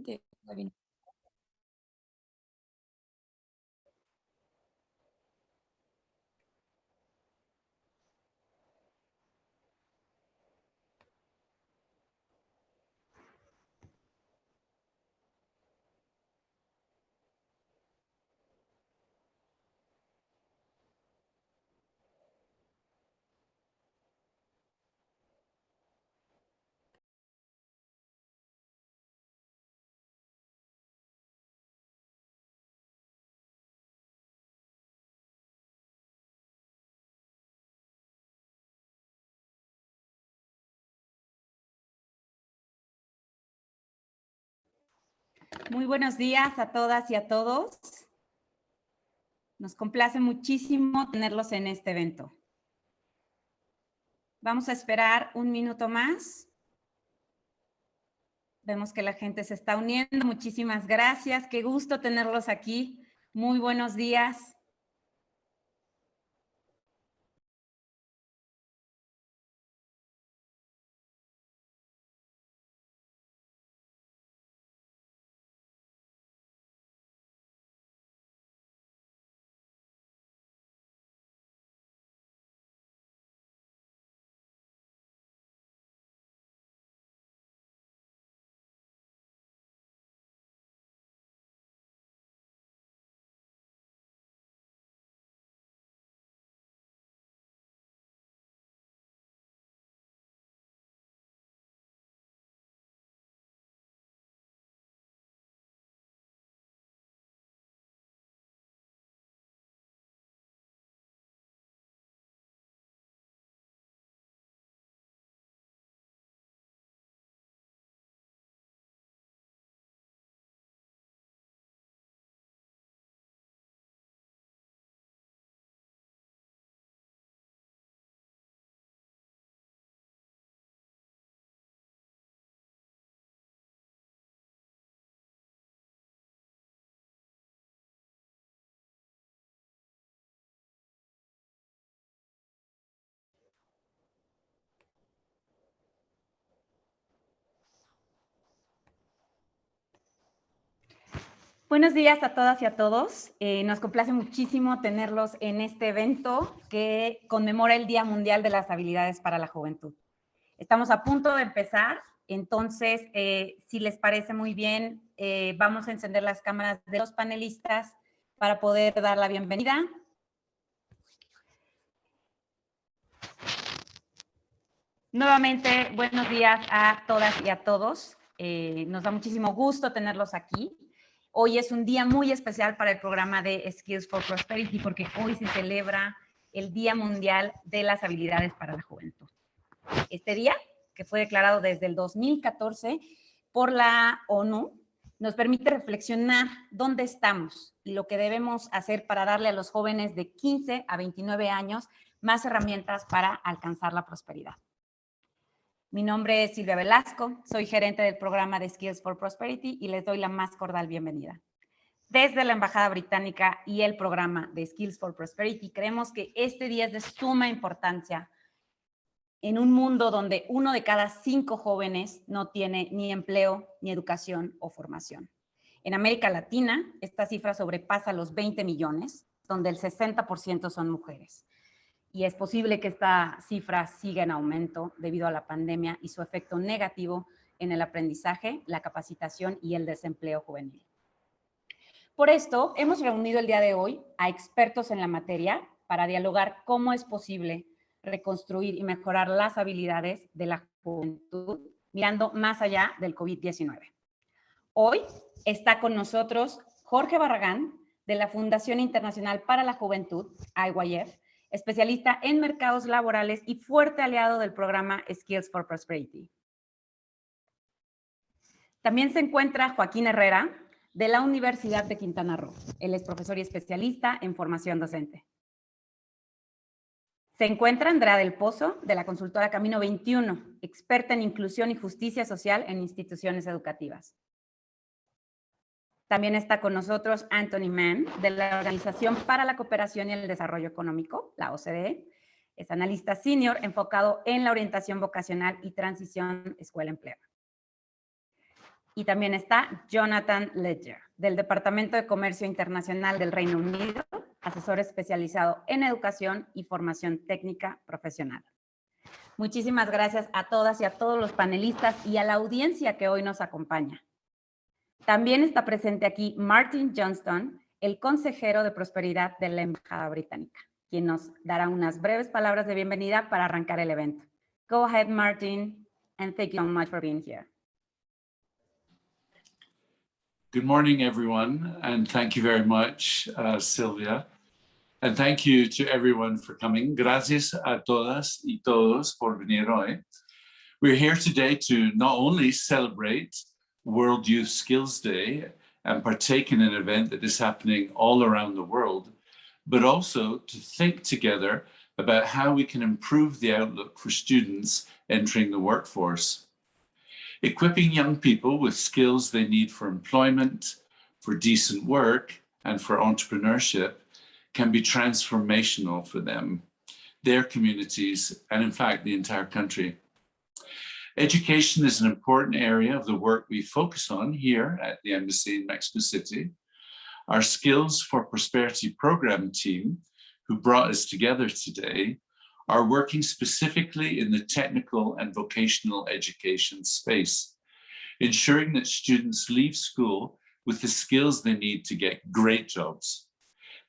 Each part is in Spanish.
de webinar. Muy buenos días a todas y a todos. Nos complace muchísimo tenerlos en este evento. Vamos a esperar un minuto más. Vemos que la gente se está uniendo. Muchísimas gracias. Qué gusto tenerlos aquí. Muy buenos días. Buenos días a todas y a todos. Nos complace muchísimo tenerlos en este evento que conmemora el Día Mundial de las Habilidades para la Juventud. Estamos a punto de empezar, entonces, si les parece muy bien, vamos a encender las cámaras de los panelistas para poder dar la bienvenida. Nuevamente, buenos días a todas y a todos. Nos da muchísimo gusto tenerlos aquí. Hoy es un día muy especial para el programa de Skills for Prosperity porque hoy se celebra el Día Mundial de las Habilidades para la Juventud. Este día, que fue declarado desde el 2014 por la ONU, nos permite reflexionar dónde estamos y lo que debemos hacer para darle a los jóvenes de 15 a 29 años más herramientas para alcanzar la prosperidad. Mi nombre es Silvia Velasco, soy gerente del programa de Skills for Prosperity y les doy la más cordial bienvenida. Desde la Embajada Británica y el programa de Skills for Prosperity, creemos que este día es de suma importancia en un mundo donde 1 de cada 5 jóvenes no tiene ni empleo, ni educación o formación. En América Latina, esta cifra sobrepasa los 20 millones, donde el 60% son mujeres. Y es posible que esta cifra siga en aumento debido a la pandemia y su efecto negativo en el aprendizaje, la capacitación y el desempleo juvenil. Por esto, hemos reunido el día de hoy a expertos en la materia para dialogar cómo es posible reconstruir y mejorar las habilidades de la juventud mirando más allá del COVID-19. Hoy está con nosotros Jorge Barragán, de la Fundación Internacional para la Juventud, IYF, especialista en mercados laborales y fuerte aliado del programa Skills for Prosperity. También se encuentra Joaquín Herrera, de la Universidad de Quintana Roo. Él es profesor y especialista en formación docente. Se encuentra Andrea del Pozo, de la consultora Camino 21, experta en inclusión y justicia social en instituciones educativas. También está con nosotros Anthony Mann, de la Organización para la Cooperación y el Desarrollo Económico, la OCDE. Es analista senior enfocado en la orientación vocacional y transición escuela-empleo. Y también está Jonathan Ledger, del Departamento de Comercio Internacional del Reino Unido, asesor especializado en educación y formación técnica profesional. Muchísimas gracias a todas y a todos los panelistas y a la audiencia que hoy nos acompaña. También está presente aquí Martin Johnston, el consejero de prosperidad de la Embajada Británica, quien nos dará unas breves palabras de bienvenida para arrancar el evento. Go ahead, Martin, and thank you so much for being here. Good morning, everyone, and thank you very much, Sylvia. And thank you to everyone for coming. Gracias a todas y todos por venir hoy. We're here today to not only celebrate World Youth Skills Day and partake in an event that is happening all around the world, but also to think together about how we can improve the outlook for students entering the workforce. Equipping young people with skills they need for employment, for decent work, and for entrepreneurship can be transformational for them, their communities, and in fact, the entire country. Education is an important area of the work we focus on here at the Embassy in Mexico City. Our Skills for Prosperity program team, who brought us together today, are working specifically in the technical and vocational education space, ensuring that students leave school with the skills they need to get great jobs.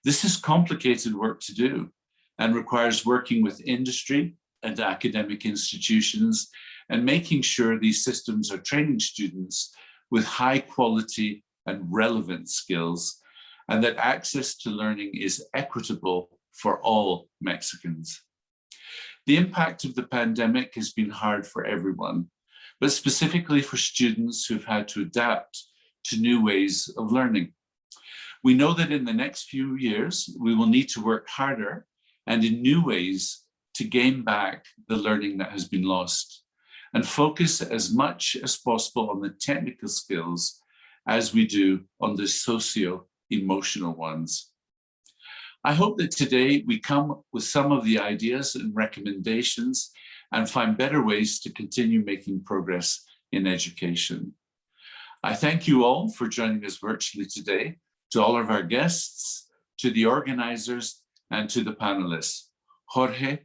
This is complicated work to do and requires working with industry and academic institutions and making sure these systems are training students with high quality and relevant skills, and that access to learning is equitable for all Mexicans. The impact of the pandemic has been hard for everyone, but specifically for students who've had to adapt to new ways of learning. We know that in the next few years, we will need to work harder and in new ways to gain back the learning that has been lost, and focus as much as possible on the technical skills as we do on the socio-emotional ones. I hope that today we come with some of the ideas and recommendations and find better ways to continue making progress in education. I thank you all for joining us virtually today, to all of our guests, to the organizers, and to the panelists, Jorge,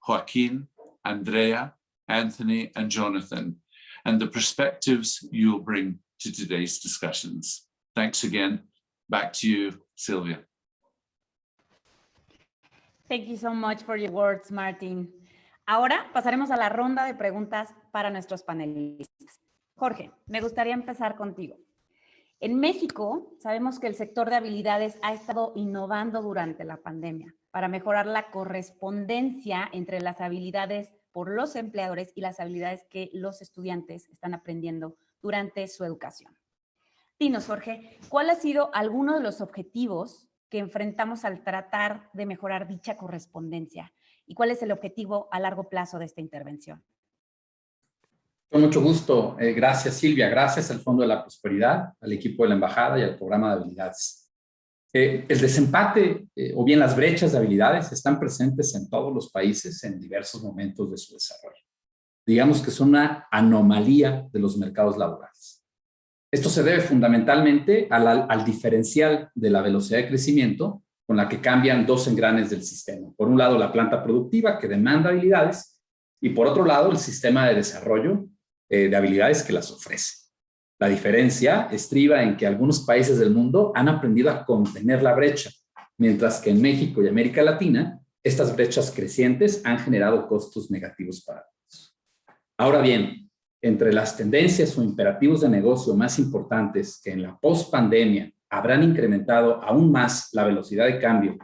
Joaquin, Andrea, Anthony, and Jonathan, and the perspectives you'll bring to today's discussions. Thanks again. Back to you, Sylvia. Thank you so much for your words, Martin. Ahora pasaremos a la ronda de preguntas para nuestros panelistas. Jorge, me gustaría empezar contigo. En México, sabemos que el sector de habilidades ha estado innovando durante la pandemia para mejorar la correspondencia entre las habilidades por los empleadores y las habilidades que los estudiantes están aprendiendo durante su educación. Dinos, Jorge, ¿cuál ha sido alguno de los objetivos que enfrentamos al tratar de mejorar dicha correspondencia? ¿Y cuál es el objetivo a largo plazo de esta intervención? Con mucho gusto. Gracias, Silvia. Gracias al Fondo de la Prosperidad, al equipo de la Embajada y al programa de habilidades. El desempate o bien las brechas de habilidades están presentes en todos los países en diversos momentos de su desarrollo. Digamos que son una anomalía de los mercados laborales. Esto se debe fundamentalmente al diferencial de la velocidad de crecimiento con la que cambian dos engranes del sistema. Por un lado, la planta productiva que demanda habilidades y por otro lado, el sistema de desarrollo de habilidades que las ofrece. La diferencia estriba en que algunos países del mundo han aprendido a contener la brecha, mientras que en México y América Latina, estas brechas crecientes han generado costos negativos para todos. Ahora bien, entre las tendencias o imperativos de negocio más importantes que en la post-pandemia habrán incrementado aún más la velocidad de cambio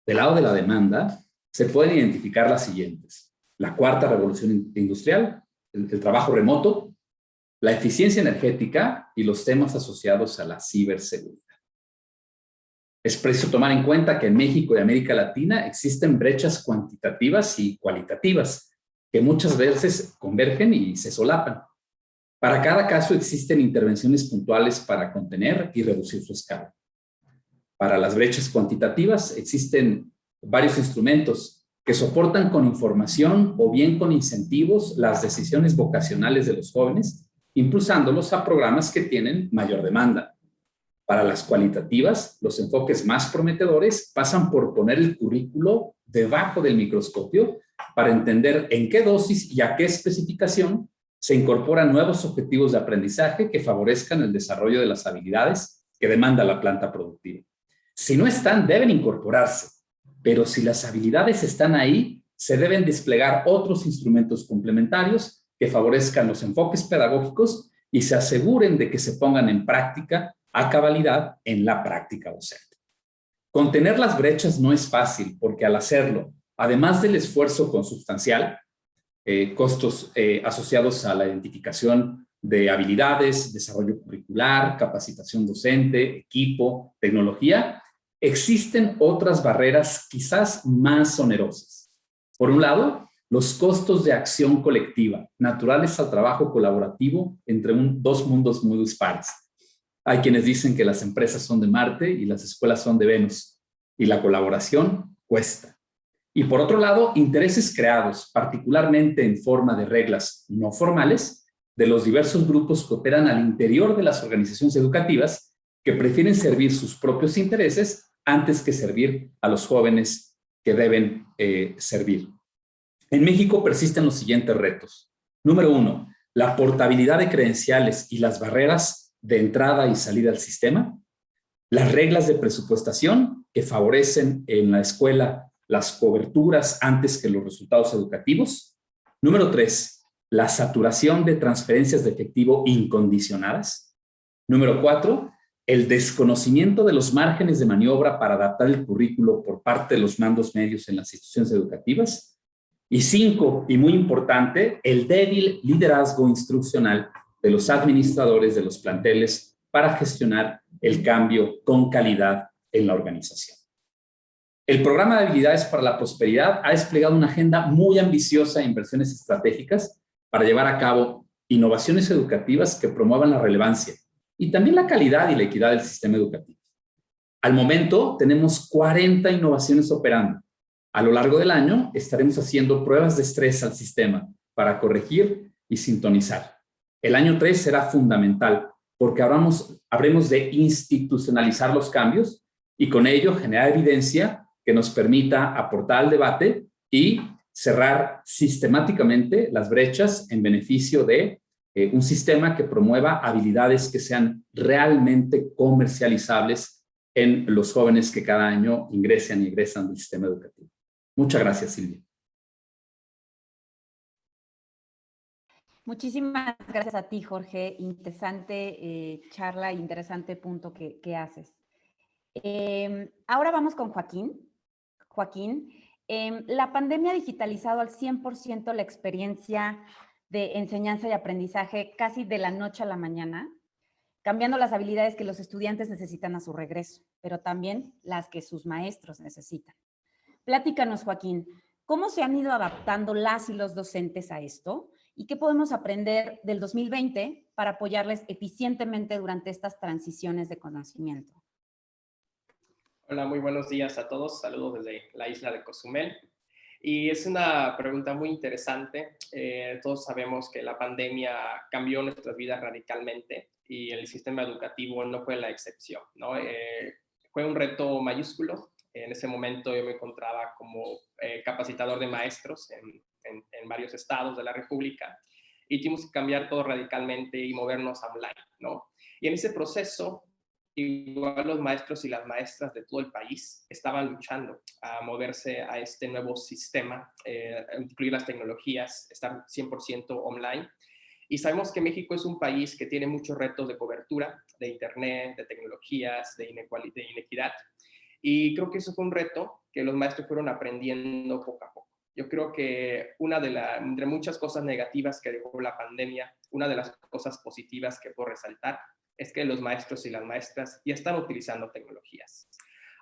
del lado de la demanda, se pueden identificar las siguientes: la cuarta revolución industrial, el trabajo remoto, la eficiencia energética y los temas asociados a la ciberseguridad. Es preciso tomar en cuenta que en México y América Latina existen brechas cuantitativas y cualitativas que muchas veces convergen y se solapan. Para cada caso existen intervenciones puntuales para contener y reducir su escala. Para las brechas cuantitativas existen varios instrumentos que soportan con información o bien con incentivos las decisiones vocacionales de los jóvenes impulsándolos a programas que tienen mayor demanda. Para las cualitativas, los enfoques más prometedores pasan por poner el currículo debajo del microscopio para entender en qué dosis y a qué especificación se incorporan nuevos objetivos de aprendizaje que favorezcan el desarrollo de las habilidades que demanda la planta productiva. Si no están, deben incorporarse, pero si las habilidades están ahí, se deben desplegar otros instrumentos complementarios que favorezcan los enfoques pedagógicos y se aseguren de que se pongan en práctica a cabalidad en la práctica docente. Contener las brechas no es fácil porque al hacerlo, además del esfuerzo consubstancial, costos asociados a la identificación de habilidades, desarrollo curricular, capacitación docente, equipo, tecnología, existen otras barreras quizás más onerosas. Por un lado, los costos de acción colectiva, naturales al trabajo colaborativo entre dos mundos muy dispares. Hay quienes dicen que las empresas son de Marte y las escuelas son de Venus, y la colaboración cuesta. Y por otro lado, intereses creados, particularmente en forma de reglas no formales, de los diversos grupos que operan al interior de las organizaciones educativas, que prefieren servir sus propios intereses antes que servir a los jóvenes que deben servir. En México persisten los siguientes retos. Número 1, la portabilidad de credenciales y las barreras de entrada y salida al sistema. Las reglas de presupuestación que favorecen en la escuela las coberturas antes que los resultados educativos. Número 3, la saturación de transferencias de efectivo incondicionadas. Número 4, el desconocimiento de los márgenes de maniobra para adaptar el currículo por parte de los mandos medios en las instituciones educativas. Y 5, y muy importante, el débil liderazgo instruccional de los administradores de los planteles para gestionar el cambio con calidad en la organización. El programa de habilidades para la prosperidad ha desplegado una agenda muy ambiciosa de inversiones estratégicas para llevar a cabo innovaciones educativas que promuevan la relevancia y también la calidad y la equidad del sistema educativo. Al momento tenemos 40 innovaciones operando. A lo largo del año estaremos haciendo pruebas de estrés al sistema para corregir y sintonizar. El año 3 será fundamental porque habremos de institucionalizar los cambios y con ello generar evidencia que nos permita aportar al debate y cerrar sistemáticamente las brechas en beneficio de un sistema que promueva habilidades que sean realmente comercializables en los jóvenes que cada año ingresan y egresan del sistema educativo. Muchas gracias, Silvia. Muchísimas gracias a ti, Jorge. Interesante charla, interesante punto que haces. Ahora vamos con Joaquín. Joaquín, la pandemia ha digitalizado al 100% la experiencia de enseñanza y aprendizaje casi de la noche a la mañana, cambiando las habilidades que los estudiantes necesitan a su regreso, pero también las que sus maestros necesitan. Platícanos, Joaquín, ¿cómo se han ido adaptando las y los docentes a esto? ¿Y qué podemos aprender del 2020 para apoyarles eficientemente durante estas transiciones de conocimiento? Hola, muy buenos días a todos. Saludos desde la isla de Cozumel. Y es una pregunta muy interesante. Todos sabemos que la pandemia cambió nuestras vidas radicalmente y el sistema educativo no fue la excepción, ¿no? Fue un reto mayúsculo. En ese momento yo me encontraba como capacitador de maestros en varios estados de la República y tuvimos que cambiar todo radicalmente y movernos online, ¿no? Y en ese proceso, igual los maestros y las maestras de todo el país estaban luchando a moverse a este nuevo sistema, incluir las tecnologías, estar 100% online. Y sabemos que México es un país que tiene muchos retos de cobertura, de internet, de tecnologías, de inequidad. Y creo que eso fue un reto que los maestros fueron aprendiendo poco a poco. Yo creo que entre muchas cosas negativas que dejó la pandemia, una de las cosas positivas que puedo resaltar es que los maestros y las maestras ya están utilizando tecnologías.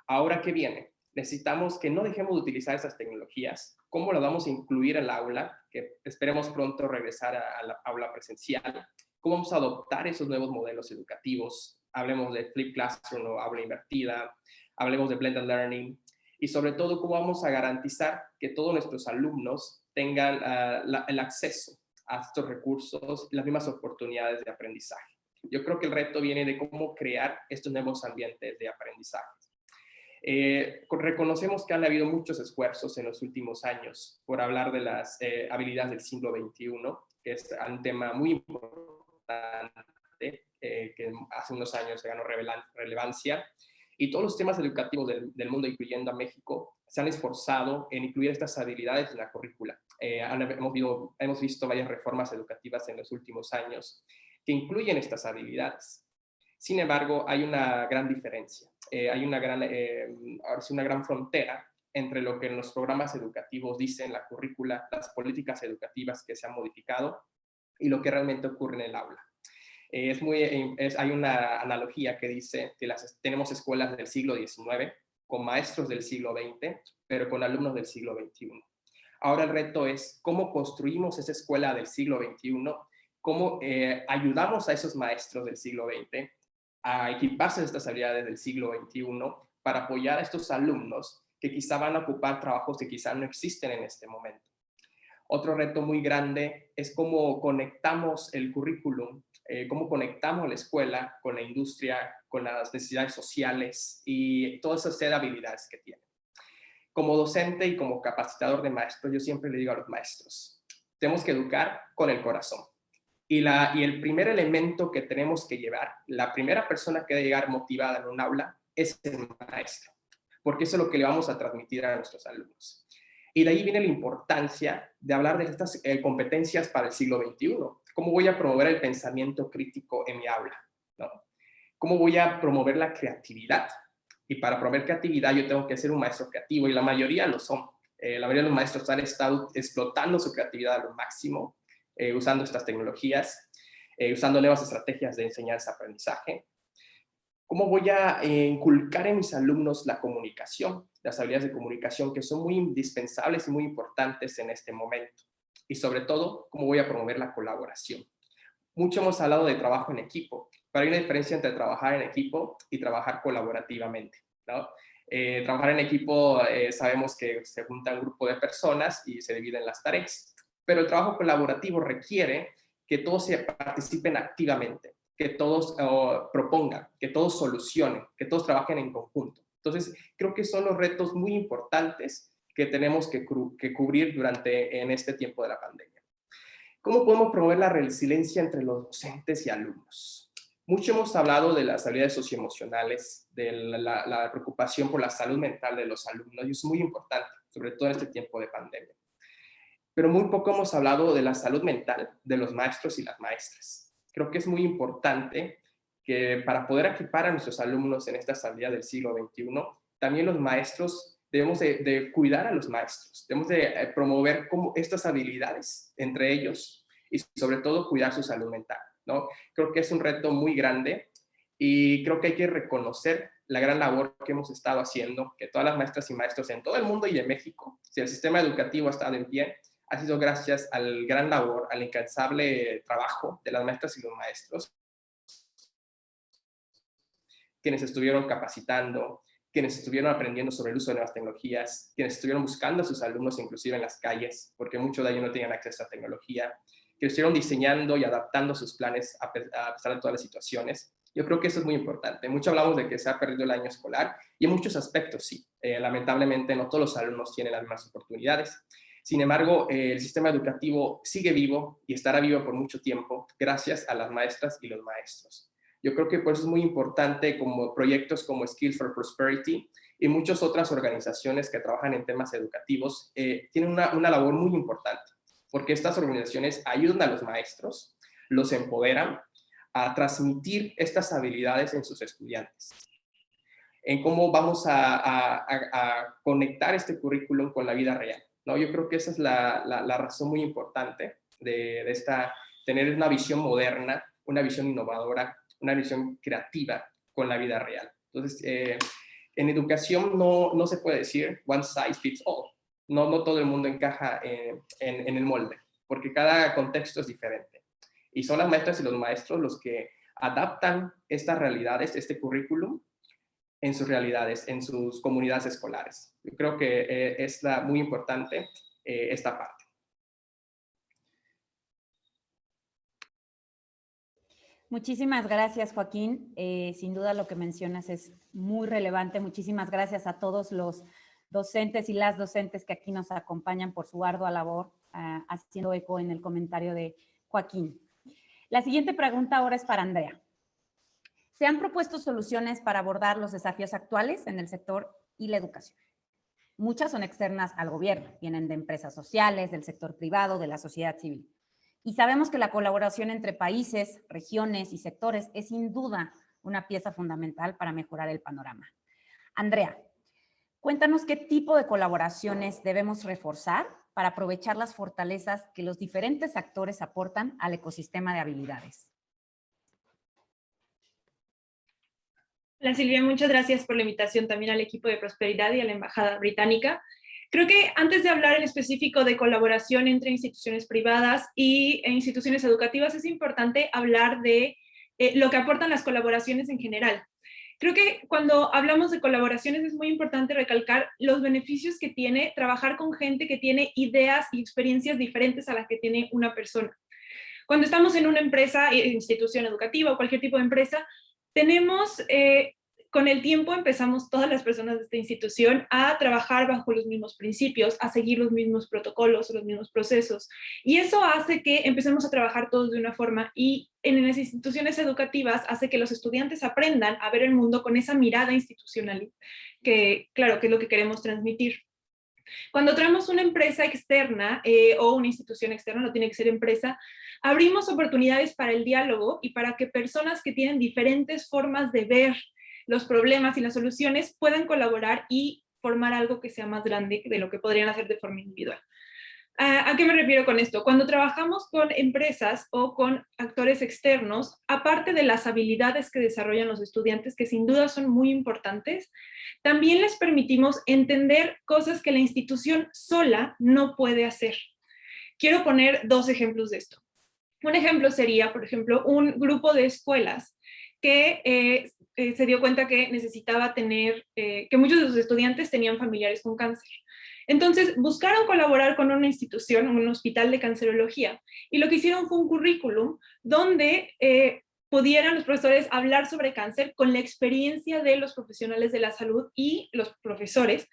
Ahora, ¿qué viene? Necesitamos que no dejemos de utilizar esas tecnologías. ¿Cómo las vamos a incluir en la aula? Que esperemos pronto regresar a la aula presencial. ¿Cómo vamos a adoptar esos nuevos modelos educativos? Hablemos de Flip Classroom o aula invertida. Hablemos de Blended Learning. Y sobre todo, ¿cómo vamos a garantizar que todos nuestros alumnos tengan el acceso a estos recursos y las mismas oportunidades de aprendizaje. Yo creo que el reto viene de cómo crear estos nuevos ambientes de aprendizaje. Reconocemos que han habido muchos esfuerzos en los últimos años por hablar de las habilidades del siglo XXI, que es un tema muy importante, que hace unos años se ganó relevancia, y todos los temas educativos del mundo, incluyendo a México, se han esforzado en incluir estas habilidades en la currícula. Hemos visto varias reformas educativas en los últimos años que incluyen estas habilidades. Sin embargo, hay una gran diferencia, hay una gran frontera entre lo que en los programas educativos dicen la currícula, las políticas educativas que se han modificado y lo que realmente ocurre en el aula. Hay una analogía que dice que tenemos escuelas del siglo XIX con maestros del siglo XX, pero con alumnos del siglo XXI. Ahora el reto es cómo construimos esa escuela del siglo XXI, cómo ayudamos a esos maestros del siglo XX a equiparse de estas habilidades del siglo XXI para apoyar a estos alumnos que quizá van a ocupar trabajos que quizá no existen en este momento. Otro reto muy grande es cómo conectamos el currículum, cómo conectamos la escuela con la industria, con las necesidades sociales y todas esas habilidades que tienen. Como docente y como capacitador de maestros, yo siempre le digo a los maestros, tenemos que educar con el corazón. Y el primer elemento que tenemos que llevar, la primera persona que debe llegar motivada en un aula es el maestro, porque eso es lo que le vamos a transmitir a nuestros alumnos. Y de ahí viene la importancia de hablar de estas competencias para el siglo XXI. ¿Cómo voy a promover el pensamiento crítico en mi aula? ¿No? ¿Cómo voy a promover la creatividad? Y para promover creatividad yo tengo que ser un maestro creativo, y la mayoría lo son. La mayoría de los maestros han estado explotando su creatividad a lo máximo, usando estas tecnologías, usando nuevas estrategias de enseñanza-aprendizaje. ¿Cómo voy a inculcar en mis alumnos la comunicación, las habilidades de comunicación que son muy indispensables y muy importantes en este momento? Y sobre todo, ¿cómo voy a promover la colaboración? Mucho hemos hablado de trabajo en equipo, pero hay una diferencia entre trabajar en equipo y trabajar colaborativamente, ¿no? Trabajar en equipo, sabemos que se junta un grupo de personas y se dividen las tareas, pero el trabajo colaborativo requiere que todos participen activamente, que todos propongan, que todos solucionen, que todos trabajen en conjunto. Entonces, creo que son los retos muy importantes que tenemos que cubrir en este tiempo de la pandemia. ¿Cómo podemos promover la resiliencia entre los docentes y alumnos? Mucho hemos hablado de las habilidades socioemocionales, de la preocupación por la salud mental de los alumnos, y es muy importante, sobre todo en este tiempo de pandemia. Pero muy poco hemos hablado de la salud mental de los maestros y las maestras. Creo que es muy importante que para poder equipar a nuestros alumnos en estas habilidades del siglo XXI, también los maestros debemos de cuidar a los maestros, debemos de promover estas habilidades entre ellos y sobre todo cuidar su salud mental, ¿no? Creo que es un reto muy grande y creo que hay que reconocer la gran labor que hemos estado haciendo, que todas las maestras y maestros en todo el mundo y en México, si el sistema educativo ha estado en pie, ha sido gracias al gran labor, al incansable trabajo de las maestras y los maestros, quienes estuvieron capacitando, quienes estuvieron aprendiendo sobre el uso de nuevas tecnologías, quienes estuvieron buscando a sus alumnos inclusive en las calles, porque muchos de ellos no tenían acceso a tecnología, que estuvieron diseñando y adaptando sus planes a pesar de todas las situaciones. Yo creo que eso es muy importante. Mucho hablamos de que se ha perdido el año escolar y en muchos aspectos sí. Lamentablemente no todos los alumnos tienen las mismas oportunidades. Sin embargo, el sistema educativo sigue vivo y estará vivo por mucho tiempo gracias a las maestras y los maestros. Yo creo que por eso es muy importante como proyectos como Skills for Prosperity y muchas otras organizaciones que trabajan en temas educativos tienen una labor muy importante, porque estas organizaciones ayudan a los maestros, los empoderan a transmitir estas habilidades en sus estudiantes, en cómo vamos a conectar este currículum con la vida real, ¿no? Yo creo que esa es la razón muy importante de tener una visión moderna, una visión innovadora, una visión creativa con la vida real. Entonces, en educación no se puede decir one size fits all. No todo el mundo encaja en el molde, porque cada contexto es diferente. Y son las maestras y los maestros los que adaptan estas realidades, este currículum, en sus realidades, en sus comunidades escolares. Yo creo que es muy importante esta parte. Muchísimas gracias, Joaquín. Sin duda lo que mencionas es muy relevante. Muchísimas gracias a todos los docentes y las docentes que aquí nos acompañan por su ardua labor, haciendo eco en el comentario de Joaquín. La siguiente pregunta ahora es para Andrea. ¿Se han propuesto soluciones para abordar los desafíos actuales en el sector y la educación? Muchas son externas al gobierno, vienen de empresas sociales, del sector privado, de la sociedad civil. Y sabemos que la colaboración entre países, regiones y sectores es sin duda una pieza fundamental para mejorar el panorama. Andrea, cuéntanos qué tipo de colaboraciones debemos reforzar para aprovechar las fortalezas que los diferentes actores aportan al ecosistema de habilidades. Hola Silvia, muchas gracias por la invitación también al equipo de Prosperidad y a la Embajada Británica. Creo que antes de hablar en específico de colaboración entre instituciones privadas e instituciones educativas, es importante hablar de lo que aportan las colaboraciones en general. Creo que cuando hablamos de colaboraciones es muy importante recalcar los beneficios que tiene trabajar con gente que tiene ideas y experiencias diferentes a las que tiene una persona. Cuando estamos en una empresa, institución educativa o cualquier tipo de empresa, tenemos, con el tiempo empezamos todas las personas de esta institución a trabajar bajo los mismos principios, a seguir los mismos protocolos, los mismos procesos. Y eso hace que empecemos a trabajar todos de una forma y en las instituciones educativas hace que los estudiantes aprendan a ver el mundo con esa mirada institucional, que claro, que es lo que queremos transmitir. Cuando traemos una empresa externa o una institución externa, no tiene que ser empresa, abrimos oportunidades para el diálogo y para que personas que tienen diferentes formas de ver los problemas y las soluciones puedan colaborar y formar algo que sea más grande de lo que podrían hacer de forma individual. ¿A qué me refiero con esto? Cuando trabajamos con empresas o con actores externos, aparte de las habilidades que desarrollan los estudiantes, que sin duda son muy importantes, también les permitimos entender cosas que la institución sola no puede hacer. Quiero poner dos ejemplos de esto. Un ejemplo sería, por ejemplo, un grupo de escuelas que se dio cuenta que necesitaba tener, que muchos de sus estudiantes tenían familiares con cáncer. Entonces buscaron colaborar con una institución, un hospital de cancerología, y lo que hicieron fue un currículum donde pudieran los profesores hablar sobre cáncer con la experiencia de los profesionales de la salud y los profesores.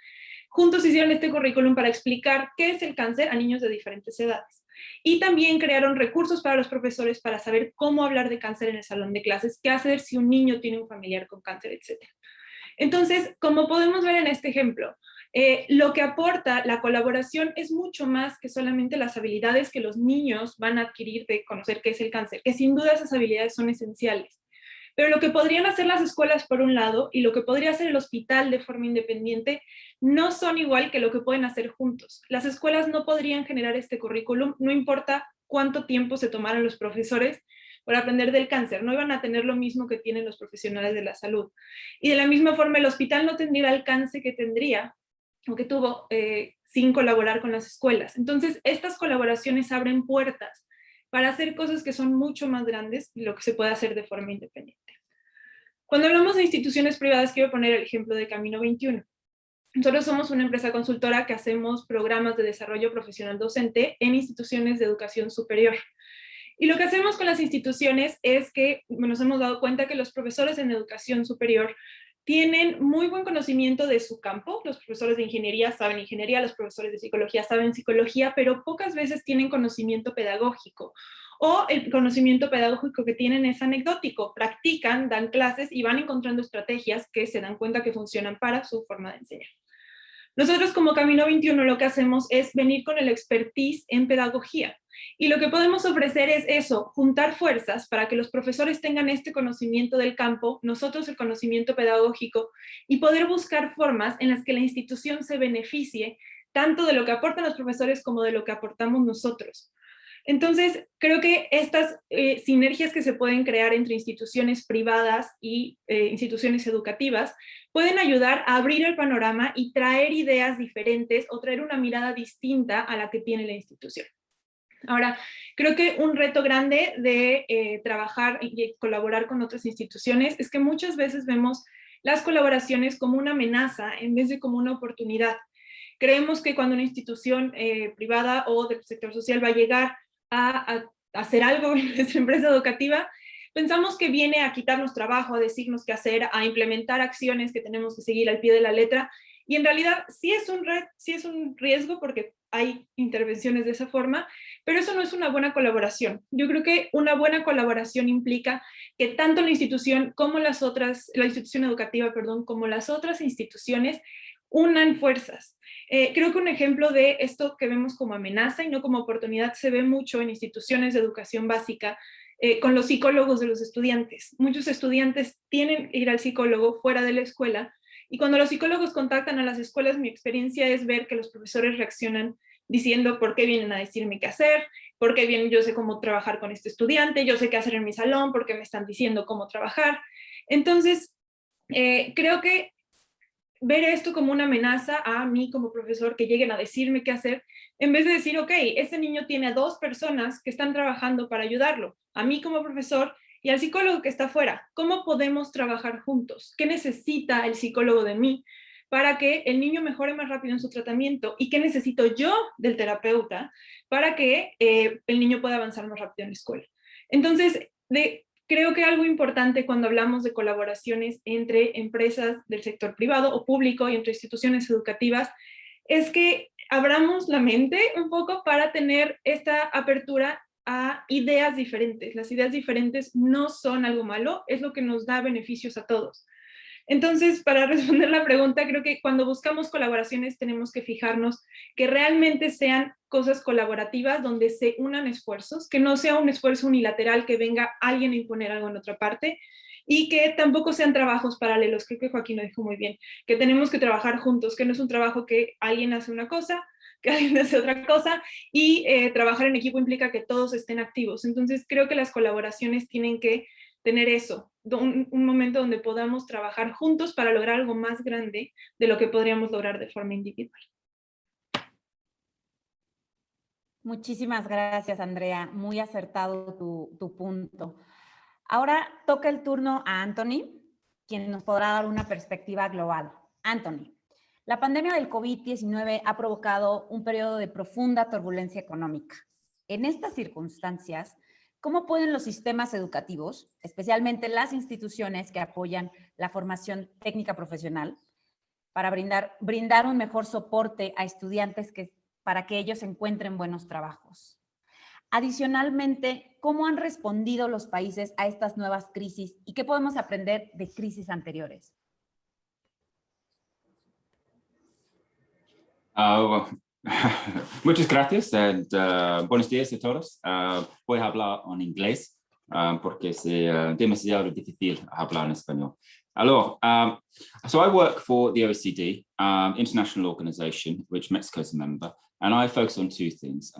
Juntos hicieron este currículum para explicar qué es el cáncer a niños de diferentes edades. Y también crearon recursos para los profesores para saber cómo hablar de cáncer en el salón de clases, qué hacer si un niño tiene un familiar con cáncer, etc. Entonces, como podemos ver en este ejemplo, lo que aporta la colaboración es mucho más que solamente las habilidades que los niños van a adquirir de conocer qué es el cáncer, que sin duda esas habilidades son esenciales. Pero lo que podrían hacer las escuelas por un lado y lo que podría hacer el hospital de forma independiente no son igual que lo que pueden hacer juntos. Las escuelas no podrían generar este currículum, no importa cuánto tiempo se tomaran los profesores por aprender del cáncer, no iban a tener lo mismo que tienen los profesionales de la salud. Y de la misma forma el hospital no tendría el alcance que tendría o que tuvo sin colaborar con las escuelas. Entonces, estas colaboraciones abren puertas para hacer cosas que son mucho más grandes de lo que se puede hacer de forma independiente. Cuando hablamos de instituciones privadas, quiero poner el ejemplo de Camino 21. Nosotros somos una empresa consultora que hacemos programas de desarrollo profesional docente en instituciones de educación superior. Y lo que hacemos con las instituciones es que nos hemos dado cuenta que los profesores en educación superior tienen muy buen conocimiento de su campo. Los profesores de ingeniería saben ingeniería, los profesores de psicología saben psicología, pero pocas veces tienen conocimiento pedagógico. O el conocimiento pedagógico que tienen es anecdótico, practican, dan clases y van encontrando estrategias que se dan cuenta que funcionan para su forma de enseñar. Nosotros como Camino 21 lo que hacemos es venir con el expertise en pedagogía. Y lo que podemos ofrecer es eso, juntar fuerzas para que los profesores tengan este conocimiento del campo, nosotros el conocimiento pedagógico, y poder buscar formas en las que la institución se beneficie tanto de lo que aportan los profesores como de lo que aportamos nosotros. Entonces, creo que estas sinergias que se pueden crear entre instituciones privadas y instituciones educativas pueden ayudar a abrir el panorama y traer ideas diferentes o traer una mirada distinta a la que tiene la institución. Ahora, creo que un reto grande de trabajar y colaborar con otras instituciones es que muchas veces vemos las colaboraciones como una amenaza en vez de como una oportunidad. Creemos que cuando una institución privada o del sector social va a llegar a hacer algo en nuestra empresa educativa, pensamos que viene a quitarnos trabajo, a decirnos qué hacer, a implementar acciones que tenemos que seguir al pie de la letra, y en realidad sí es un riesgo porque hay intervenciones de esa forma, pero eso no es una buena colaboración. Yo creo que una buena colaboración implica que tanto la institución como la institución educativa, perdón, como las otras instituciones unan fuerzas. Creo que un ejemplo de esto que vemos como amenaza y no como oportunidad se ve mucho en instituciones de educación básica, con los psicólogos de los estudiantes. Muchos estudiantes tienen que ir al psicólogo fuera de la escuela, y cuando los psicólogos contactan a las escuelas, mi experiencia es ver que los profesores reaccionan diciendo por qué vienen a decirme qué hacer, por qué vienen, yo sé cómo trabajar con este estudiante, yo sé qué hacer en mi salón, por qué me están diciendo cómo trabajar. Entonces, creo que ver esto como una amenaza a mí como profesor, que lleguen a decirme qué hacer, en vez de decir, ok, ese niño tiene a 2 personas que están trabajando para ayudarlo, a mí como profesor y al psicólogo que está afuera. ¿Cómo podemos trabajar juntos? ¿Qué necesita el psicólogo de mí para que el niño mejore más rápido en su tratamiento? ¿Y qué necesito yo del terapeuta para que el niño pueda avanzar más rápido en la escuela? Entonces, creo que algo importante cuando hablamos de colaboraciones entre empresas del sector privado o público y entre instituciones educativas es que abramos la mente un poco para tener esta apertura a ideas diferentes. Las ideas diferentes no son algo malo, es lo que nos da beneficios a todos. Entonces, para responder la pregunta, creo que cuando buscamos colaboraciones tenemos que fijarnos que realmente sean cosas colaborativas donde se unan esfuerzos, que no sea un esfuerzo unilateral que venga alguien a imponer algo en otra parte, y que tampoco sean trabajos paralelos. Creo que Joaquín lo dijo muy bien, que tenemos que trabajar juntos, que no es un trabajo que alguien hace una cosa, que alguien hace otra cosa, y trabajar en equipo implica que todos estén activos. Entonces creo que las colaboraciones tienen que tener eso, un momento donde podamos trabajar juntos para lograr algo más grande de lo que podríamos lograr de forma individual. Muchísimas gracias, Andrea. Muy acertado tu punto. Ahora toca el turno a Anthony, quien nos podrá dar una perspectiva global. Anthony, la pandemia del COVID-19 ha provocado un periodo de profunda turbulencia económica. En estas circunstancias, ¿cómo pueden los sistemas educativos, especialmente las instituciones que apoyan la formación técnica profesional, para brindar un mejor soporte a estudiantes para que ellos encuentren buenos trabajos? Adicionalmente, ¿cómo han respondido los países a estas nuevas crisis y qué podemos aprender de crisis anteriores? Muchas gracias and buenos días a todos. Voy a hablar en inglés porque es demasiado difícil hablar en español. Alors, so I work for the OECD, international organization, which Mexico is a member, and I focus on 2 things.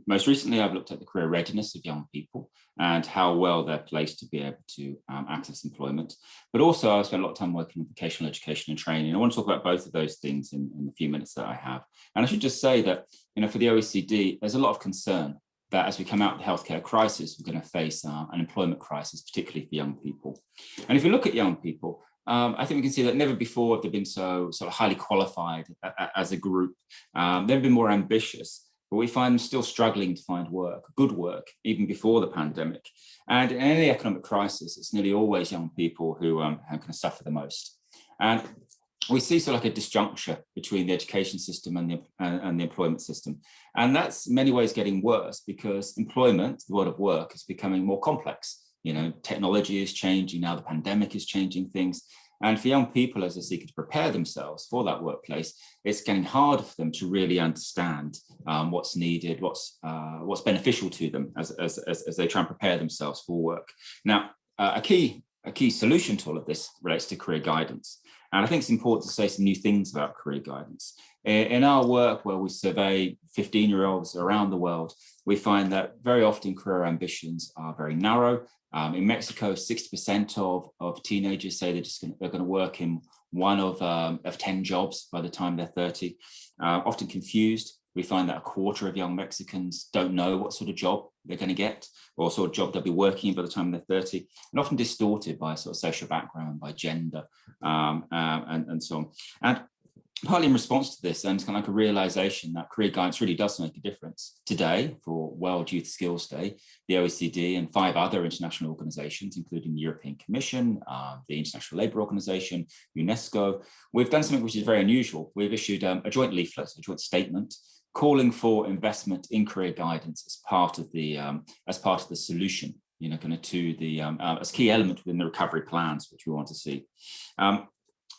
Most recently, I've looked at the career readiness of young people and how well they're placed to be able to access employment. But also, I've spent a lot of time working in vocational education and training. I want to talk about both of those things in the few minutes that I have. And I should just say that, for the OECD, there's a lot of concern that as we come out of the healthcare crisis, we're going to face an employment crisis, particularly for young people. And if you look at young people, I think we can see that never before have they been so sort of highly qualified as a group. They've been more ambitious, but we find them still struggling to find work, good work, even before the pandemic. And in any economic crisis, it's nearly always young people who kind of suffer the most. And we see sort of like a disjuncture between the education system and the employment system. And that's in many ways getting worse because employment, the world of work, is becoming more complex. Technology is changing now, the pandemic is changing things. And for young people, as they seek to prepare themselves for that workplace, it's getting harder for them to really understand what's needed, what's beneficial to them as they try and prepare themselves for work. Now, a key solution to all of this relates to career guidance. And I think it's important to say some new things about career guidance. In our work where we survey 15-year-olds around the world, we find that very often career ambitions are very narrow. In Mexico, 60% of teenagers say they're going to work in one of 10 jobs by the time they're 30, often confused. We find that a quarter of young Mexicans don't know what sort of job they're going to get or what sort of job they'll be working in by the time they're 30, and often distorted by sort of social background, by gender, and so on. And partly in response to this and kind of like a realization that career guidance really does make a difference. Today, for World Youth Skills Day, the OECD and 5 other international organizations, including the European Commission, the International Labour Organization, UNESCO, we've done something which is very unusual. We've issued a joint leaflet, a joint statement, calling for investment in career guidance as part of the solution, you know, kind of to the as key element within the recovery plans which we want to see.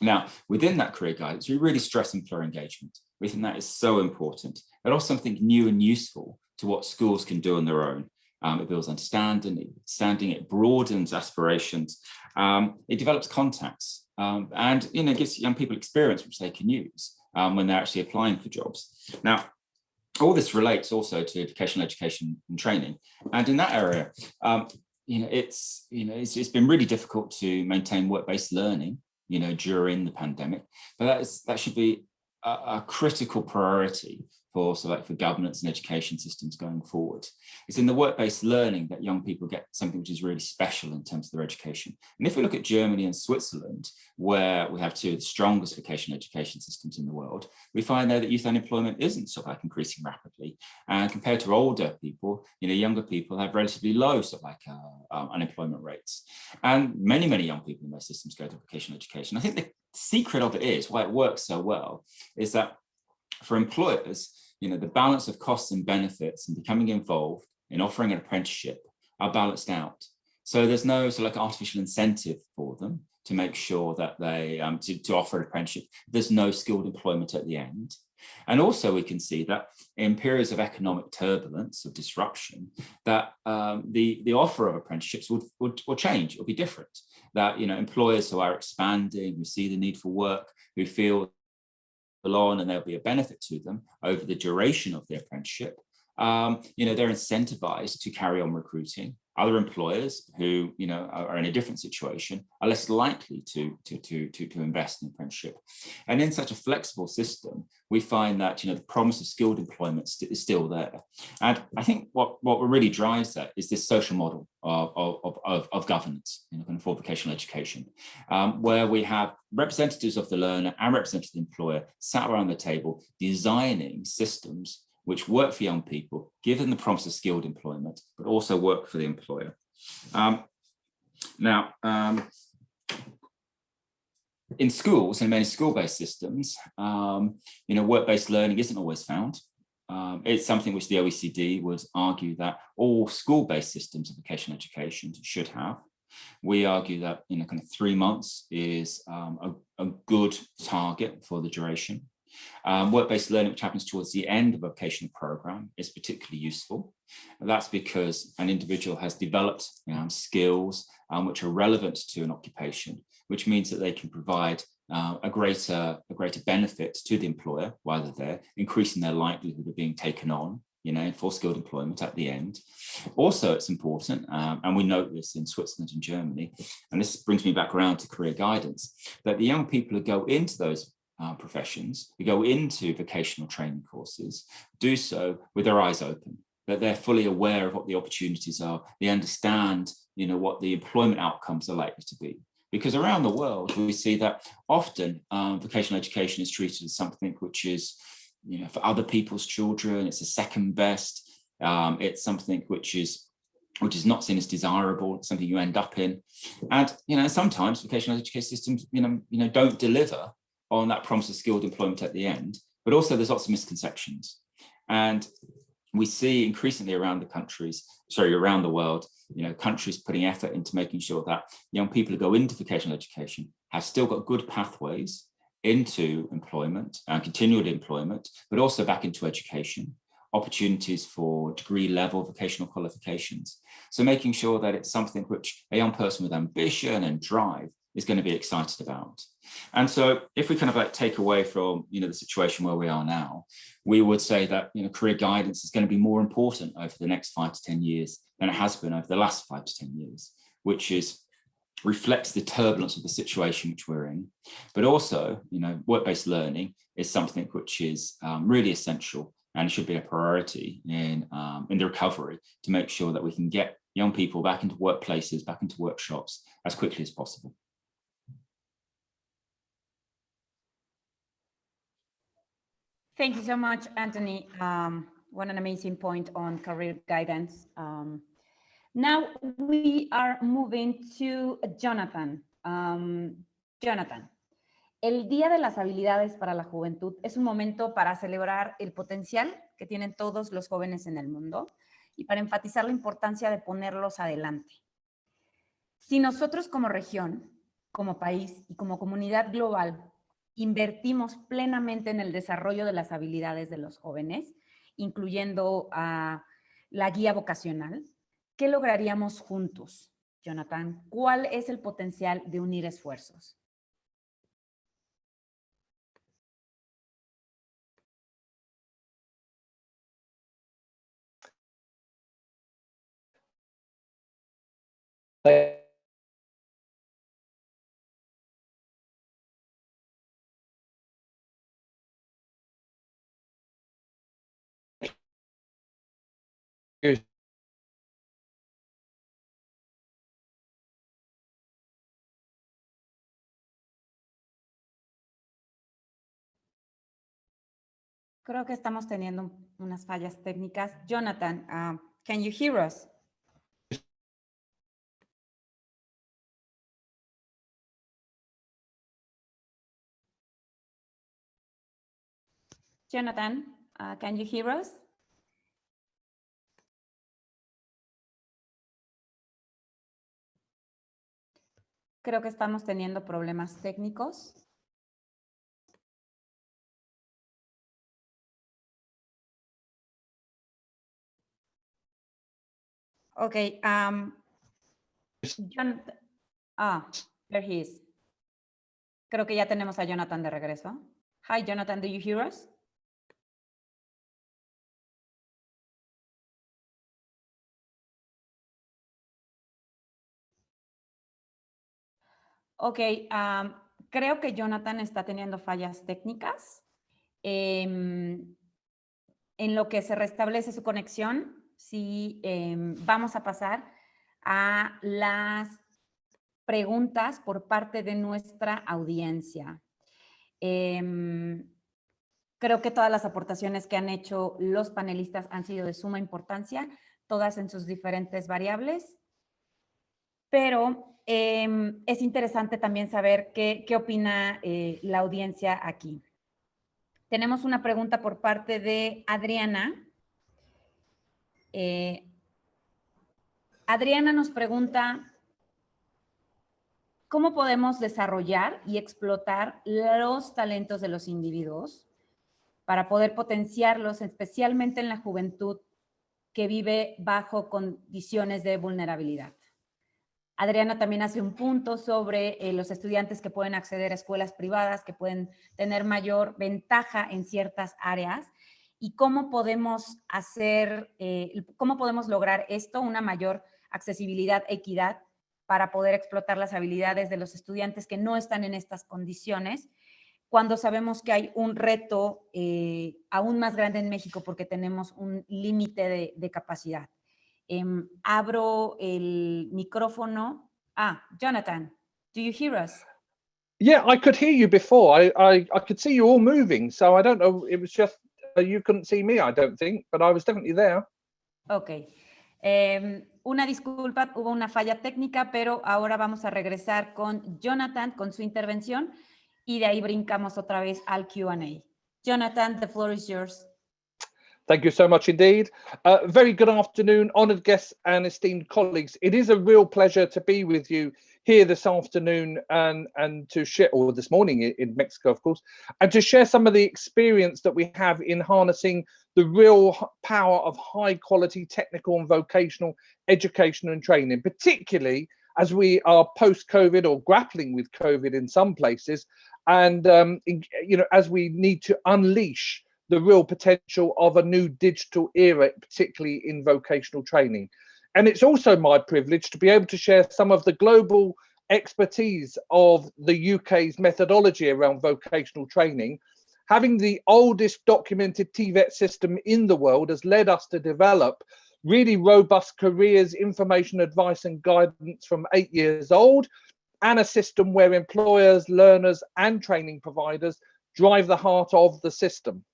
Now, within that career guidance, we really stress employer engagement. We think that is so important, but also something new and useful to what schools can do on their own. It builds understanding, it broadens aspirations, it develops contacts, and, you know, gives young people experience which they can use when they're actually applying for jobs. Now, all this relates also to vocational education and training, and in that area, it's been really difficult to maintain work-based learning, you know, during the pandemic, but that should be a critical priority for governance and education systems going forward. It's in the work-based learning that young people get something which is really special in terms of their education. And if we look at Germany and Switzerland, where we have 2 of the strongest vocational education systems in the world, we find there that youth unemployment isn't sort of like increasing rapidly. And compared to older people, you know, younger people have relatively low sort of like unemployment rates. And many, many young people in those systems go to vocational education. I think the secret of it is, why it works so well, is that for employers, you know, the balance of costs and benefits and becoming involved in offering an apprenticeship are balanced out. So there's no sort of like artificial incentive for them to make sure that they, to offer an apprenticeship. There's no skilled employment at the end. And also we can see that in periods of economic turbulence, of disruption, that the offer of apprenticeships will change, it'll be different. That, you know, employers who are expanding, who see the need for work, who feel on and there'll be a benefit to them over the duration of the apprenticeship, you know, they're incentivized to carry on recruiting. Other employers who, you know, are in a different situation are less likely to invest in apprenticeship. And in such a flexible system, we find that, you know, the promise of skilled employment is still there. And I think what really drives that is this social model of governance, you know, for vocational education, where we have representatives of the learner and representatives of the employer sat around the table designing systems which work for young people, give them the promise of skilled employment, but also work for the employer. In schools and many school-based systems, you know, work-based learning isn't always found. It's something which the OECD would argue that all school-based systems of vocational education should have. We argue that, you know, kind of 3 months is a good target for the duration. Work-based learning, which happens towards the end of a vocational program, is particularly useful. And that's because an individual has developed, you know, skills which are relevant to an occupation, which means that they can provide a greater benefit to the employer while they're there, increasing their likelihood of being taken on, you know, for skilled employment at the end. Also, it's important, and we note this in Switzerland and Germany, and this brings me back around to career guidance, that the young people who go into those professions, who go into vocational training courses, do so with their eyes open, that they're fully aware of what the opportunities are, they understand, you know, what the employment outcomes are likely to be. Because around the world, we see that often vocational education is treated as something which is, you know, for other people's children, it's a second best, it's something which is not seen as desirable, it's something you end up in. And, you know, sometimes vocational education systems, you know, don't deliver on that promise of skilled employment at the end, but also there's lots of misconceptions. And we see increasingly around the world, you know, countries putting effort into making sure that young people who go into vocational education have still got good pathways into employment and continual employment, but also back into education, opportunities for degree level vocational qualifications. So making sure that it's something which a young person with ambition and drive is going to be excited about. And so if we kind of like take away from, you know, the situation where we are now, we would say that, you know, career guidance is going to be more important over the next 5 to 10 years than it has been over the last 5 to 10 years, which reflects the turbulence of the situation which we're in. But also, you know, work-based learning is something which is really essential and should be a priority in the recovery to make sure that we can get young people back into workplaces, back into workshops as quickly as possible. Thank you so much, Anthony. What an amazing point on career guidance. Now we are moving to Jonathan. Jonathan, el Día de las Habilidades para la Juventud es un momento para celebrar el potencial que tienen todos los jóvenes en el mundo y para enfatizar la importancia de ponerlos adelante. Si nosotros como región, como país y como comunidad global invertimos plenamente en el desarrollo de las habilidades de los jóvenes, incluyendo a la guía vocacional, ¿qué lograríamos juntos? Jonathan, ¿cuál es el potencial de unir esfuerzos? Creo que estamos teniendo unas fallas técnicas. Jonathan, can you hear us? Jonathan, can you hear us? Creo que estamos teniendo problemas técnicos. Okay, Jonathan, there he is. Creo que ya tenemos a Jonathan de regreso. Hi, Jonathan, do you hear us? Ok, creo que Jonathan está teniendo fallas técnicas. En lo que se restablece su conexión, sí, vamos a pasar a las preguntas por parte de nuestra audiencia. Creo que todas las aportaciones que han hecho los panelistas han sido de suma importancia, todas en sus diferentes variables, pero es interesante también saber qué opina la audiencia aquí. Tenemos una pregunta por parte de Adriana. Adriana nos pregunta, ¿cómo podemos desarrollar y explotar los talentos de los individuos para poder potenciarlos, especialmente en la juventud que vive bajo condiciones de vulnerabilidad? Adriana también hace un punto sobre los estudiantes que pueden acceder a escuelas privadas, que pueden tener mayor ventaja en ciertas áreas, y cómo podemos lograr esto, una mayor accesibilidad, equidad, para poder explotar las habilidades de los estudiantes que no están en estas condiciones, cuando sabemos que hay un reto aún más grande en México porque tenemos un límite de capacidad. Abro el micrófono. Jonathan, do you hear us? Yeah, I could hear you before. I could see you all moving, so I don't know. It was just you couldn't see me, I don't think, but I was definitely there. Ok. Una disculpa, hubo una falla técnica, pero ahora vamos a regresar con Jonathan, con su intervención, y de ahí brincamos otra vez al Q&A. Jonathan, the floor is yours. Thank you so much indeed. Very good afternoon, honoured guests and esteemed colleagues. It is a real pleasure to be with you here this afternoon and to share, or this morning in Mexico, of course, and to share some of the experience that we have in harnessing the real power of high quality technical and vocational education and training, particularly as we are post-COVID or grappling with COVID in some places, and as we need to unleash the real potential of a new digital era, particularly in vocational training. And it's also my privilege to be able to share some of the global expertise of the UK's methodology around vocational training. Having the oldest documented TVET system in the world has led us to develop really robust careers, information, advice and guidance from 8 years old, and a system where employers, learners and training providers drive the heart of the system.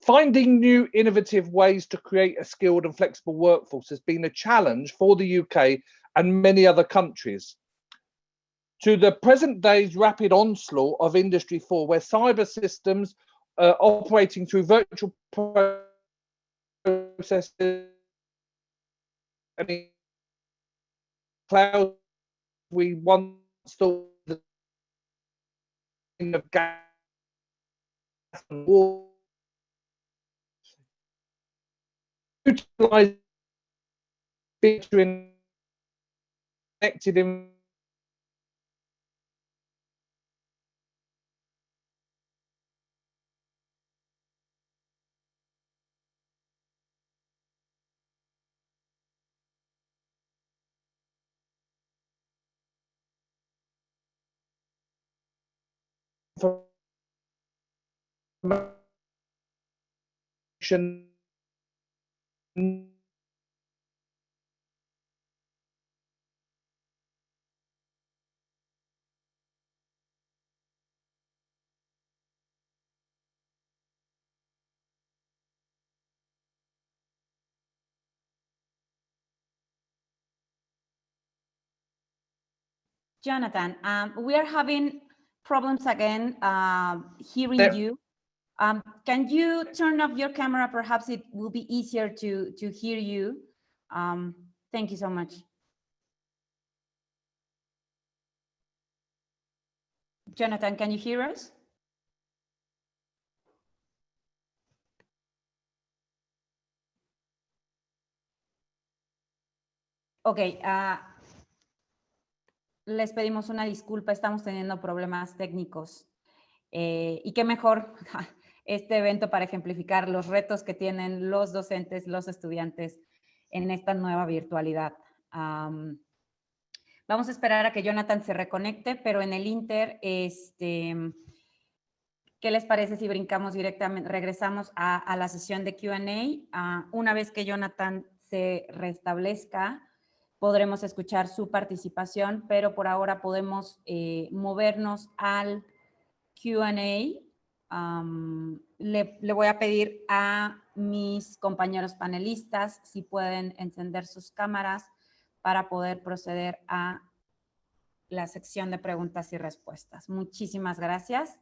Finding new innovative ways to create a skilled and flexible workforce has been a challenge for the UK and many other countries. To the present day's rapid onslaught of Industry 4, where cyber systems operating through virtual processes and cloud, we once thought the of gas and water, utilize better connected information Jonathan, we are having problems again hearing There. you. Can you turn off your camera? Perhaps it will be easier to hear you. Thank you so much. Jonathan, can you hear us? Ok, les pedimos una disculpa, estamos teniendo problemas técnicos. Y qué mejor este evento para ejemplificar los retos que tienen los docentes, los estudiantes en esta nueva virtualidad. Vamos a esperar a que Jonathan se reconecte, pero en el Inter, ¿qué les parece si brincamos directamente, regresamos a la sesión de Q&A? Una vez que Jonathan se restablezca, podremos escuchar su participación, pero por ahora podemos movernos al Q&A. Le voy a pedir a mis compañeros panelistas si pueden encender sus cámaras para poder proceder a la sección de preguntas y respuestas. Muchísimas gracias.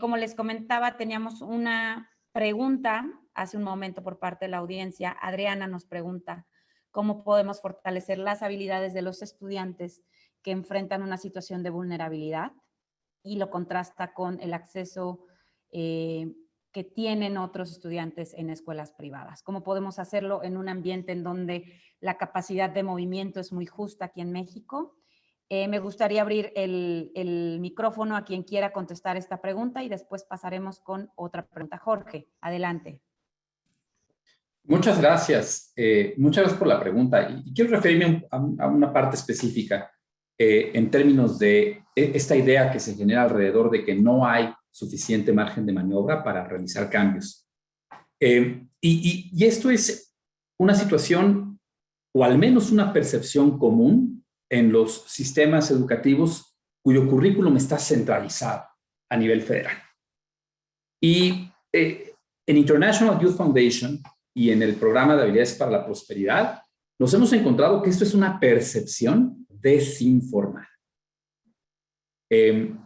Como les comentaba, teníamos una pregunta hace un momento por parte de la audiencia. Adriana nos pregunta, ¿cómo podemos fortalecer las habilidades de los estudiantes que enfrentan una situación de vulnerabilidad? Y lo contrasta con el acceso que tienen otros estudiantes en escuelas privadas. ¿Cómo podemos hacerlo en un ambiente en donde la capacidad de movimiento es muy justa aquí en México? Me gustaría abrir el micrófono a quien quiera contestar esta pregunta y después pasaremos con otra pregunta. Jorge, adelante. Muchas gracias. Muchas gracias por la pregunta. Y quiero referirme a una parte específica en términos de esta idea que se genera alrededor de que no hay suficiente margen de maniobra para realizar cambios. Y esto es una situación, o al menos una percepción común en los sistemas educativos cuyo currículum está centralizado a nivel federal. Y en International Youth Foundation y en el programa de habilidades para la prosperidad, nos hemos encontrado que esto es una percepción desinformada.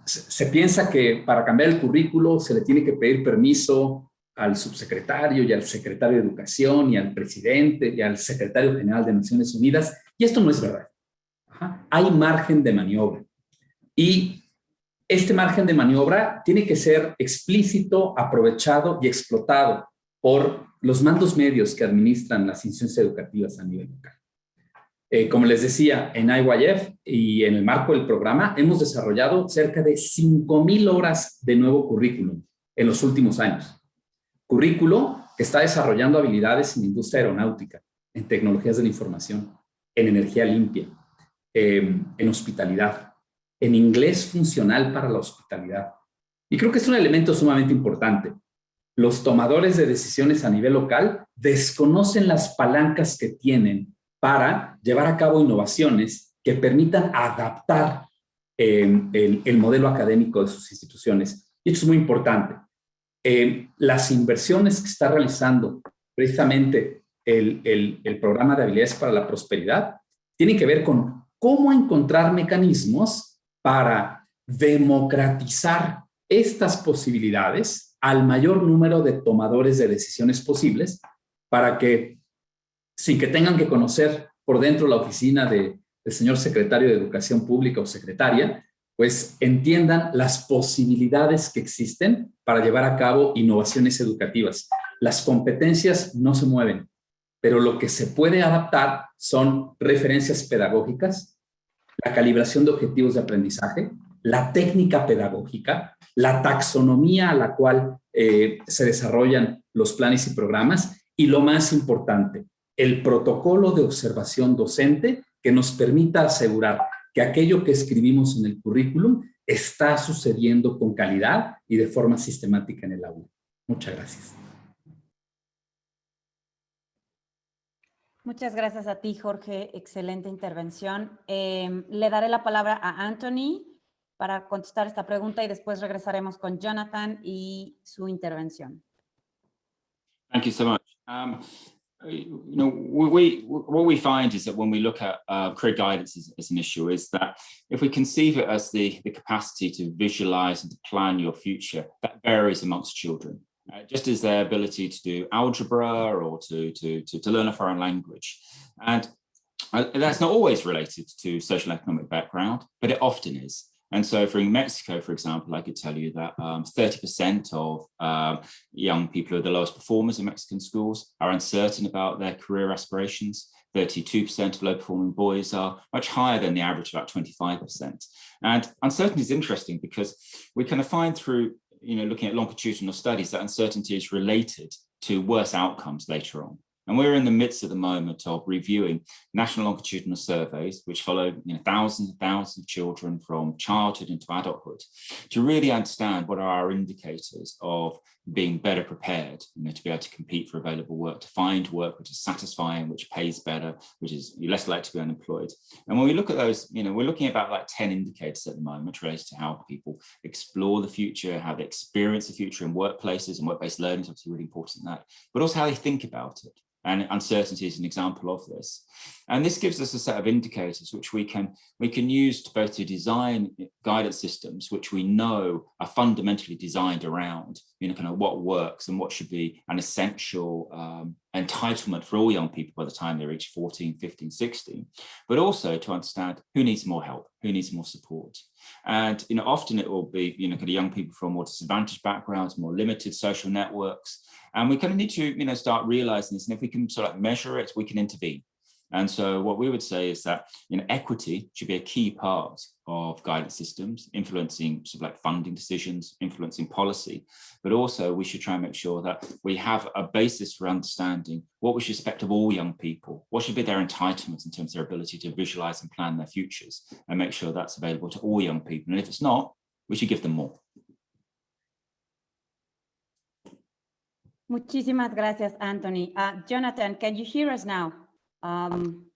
Se piensa que para cambiar el currículo se le tiene que pedir permiso al subsecretario y al secretario de Educación y al presidente y al secretario general de Naciones Unidas, y esto no es verdad. Hay margen de maniobra. Y este margen de maniobra tiene que ser explícito, aprovechado y explotado por los mandos medios que administran las instituciones educativas a nivel local. Como les decía, en IYF y en el marco del programa hemos desarrollado cerca de 5,000 horas de nuevo currículum en los últimos años. Currículo que está desarrollando habilidades en la industria aeronáutica, en tecnologías de la información, en energía limpia, en hospitalidad, en inglés funcional para la hospitalidad. Y creo que es un elemento sumamente importante. Los tomadores de decisiones a nivel local desconocen las palancas que tienen para llevar a cabo innovaciones que permitan adaptar el modelo académico de sus instituciones. Y esto es muy importante. las inversiones que está realizando precisamente el programa de habilidades para la prosperidad tienen que ver con cómo encontrar mecanismos para democratizar estas posibilidades al mayor número de tomadores de decisiones posibles, para que, sin que tengan que conocer por dentro la oficina del señor secretario de Educación Pública o secretaria, pues entiendan las posibilidades que existen para llevar a cabo innovaciones educativas. Las competencias no se mueven, pero lo que se puede adaptar son referencias pedagógicas, la calibración de objetivos de aprendizaje, la técnica pedagógica, la taxonomía a la cual se desarrollan los planes y programas, y lo más importante, el protocolo de observación docente que nos permita asegurar que aquello que escribimos en el currículum está sucediendo con calidad y de forma sistemática en el aula. Muchas gracias. Muchas gracias a ti, Jorge. Excelente intervención. Le daré la palabra a Anthony para contestar esta pregunta y después regresaremos con Jonathan y su intervención. Thank you so much. You know, what we find is that when we look at career guidance as an issue, is that if we conceive it as the capacity to visualize and to plan your future, that varies amongst children. Just as their ability to do algebra or to learn a foreign language. And that's not always related to social and economic background, but it often is. And so in Mexico, for example, I could tell you that 30% of young people who are the lowest performers in Mexican schools are uncertain about their career aspirations. 32% of low-performing boys are much higher than the average, about 25%. And uncertainty is interesting because we kind of find through, you know, looking at longitudinal studies that uncertainty is related to worse outcomes later on. And we're in the midst at the moment of reviewing national longitudinal surveys, which follow, you know, thousands and thousands of children from childhood into adulthood, to really understand what are our indicators of being better prepared, you know, to be able to compete for available work, to find work which is satisfying, which pays better, which is less likely to be unemployed. And when we look at those, you know, we're looking at about like 10 indicators at the moment related to how people explore the future, how they experience the future in workplaces, and work-based learning is obviously really important in that, but also how they think about it. And uncertainty is an example of this. And this gives us a set of indicators which we can use to both to design guidance systems which we know are fundamentally designed around, you know, kind of what works and what should be an essential entitlement for all young people by the time they reach 14, 15, 16, but also to understand who needs more help, who needs more support. And, you know, often it will be, you know, kind of young people from more disadvantaged backgrounds, more limited social networks. And we kind of need to, you know, start realizing this. And if we can sort of measure it, we can intervene. And so what we would say is that, you know, equity should be a key part of guidance systems, influencing sort of like funding decisions, influencing policy, but also we should try and make sure that we have a basis for understanding what we should expect of all young people, what should be their entitlements in terms of their ability to visualize and plan their futures, and make sure that's available to all young people. And if it's not, we should give them more. Muchísimas gracias, Anthony. Jonathan, can you hear us now?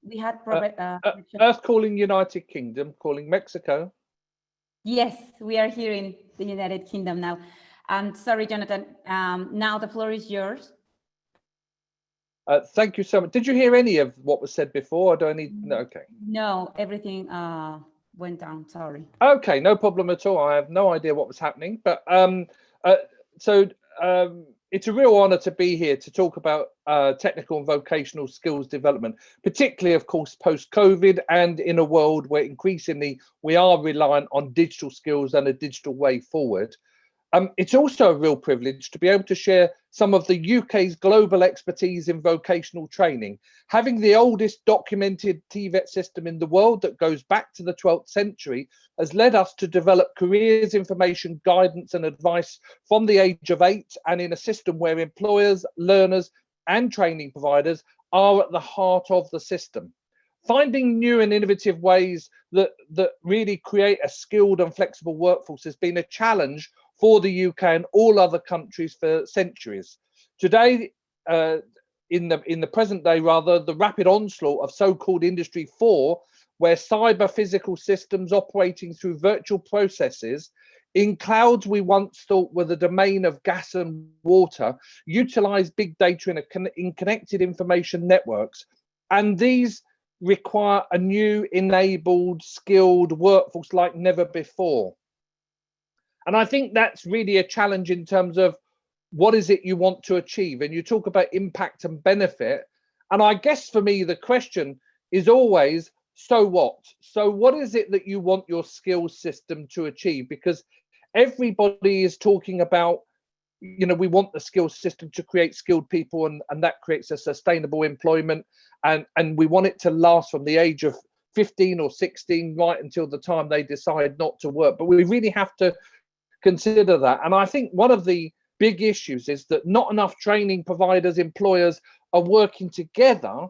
We had Earth calling United Kingdom, calling Mexico. Yes, we are here in the United Kingdom now. Sorry, Jonathan. Now the floor is yours. Thank you so much. Did you hear any of what was said before? Or do I need? No, okay. No, everything went down. Sorry. Okay, no problem at all. I have no idea what was happening, but it's a real honor to be here to talk about technical and vocational skills development, particularly, of course, post-COVID and in a world where increasingly we are reliant on digital skills and a digital way forward. It's also a real privilege to be able to share some of the UK's global expertise in vocational training. Having the oldest documented TVET system in the world that goes back to the 12th century has led us to develop careers information, guidance and advice from the age of 8, and in a system where employers, learners and training providers are at the heart of the system. Finding new and innovative ways that really create a skilled and flexible workforce has been a challenge for the UK and all other countries for centuries. Today, in the present day, rather, the rapid onslaught of so-called Industry 4, where cyber physical systems operating through virtual processes in clouds we once thought were the domain of gas and water, utilize big data in connected information networks. And these require a new, enabled, skilled workforce like never before. And I think that's really a challenge in terms of what is it you want to achieve? And you talk about impact and benefit. And I guess for me, the question is always, so what? So what is it that you want your skills system to achieve? Because everybody is talking about, you know, we want the skills system to create skilled people, and that creates a sustainable employment. And we want it to last from the age of 15 or 16 right until the time they decide not to work. But we really have to consider that. And I think one of the big issues is that not enough training providers, employers are working together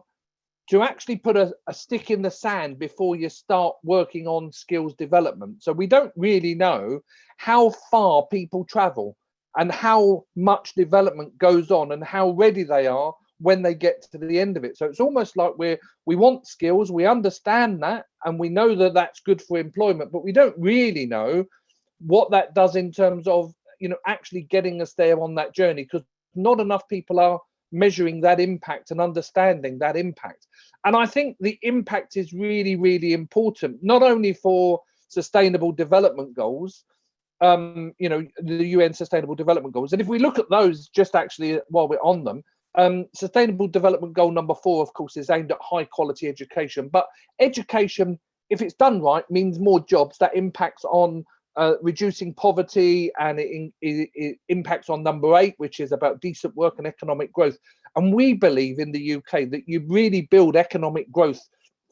to actually put a stick in the sand before you start working on skills development. So we don't really know how far people travel and how much development goes on and how ready they are when they get to the end of it. So it's almost like we want skills, we understand that, and we know that that's good for employment, but we don't really know what that does in terms of, you know, actually getting us there on that journey, because not enough people are measuring that impact and understanding that impact. And I think the impact is really, really important, not only for sustainable development goals, you know, the UN Sustainable Development Goals. And if we look at those, just actually while we're on them, Sustainable Development Goal number 4, of course, is aimed at high quality education. But education, if it's done right, means more jobs. That impacts on reducing poverty, and it impacts on number 8, which is about decent work and economic growth. And we believe in the UK that you really build economic growth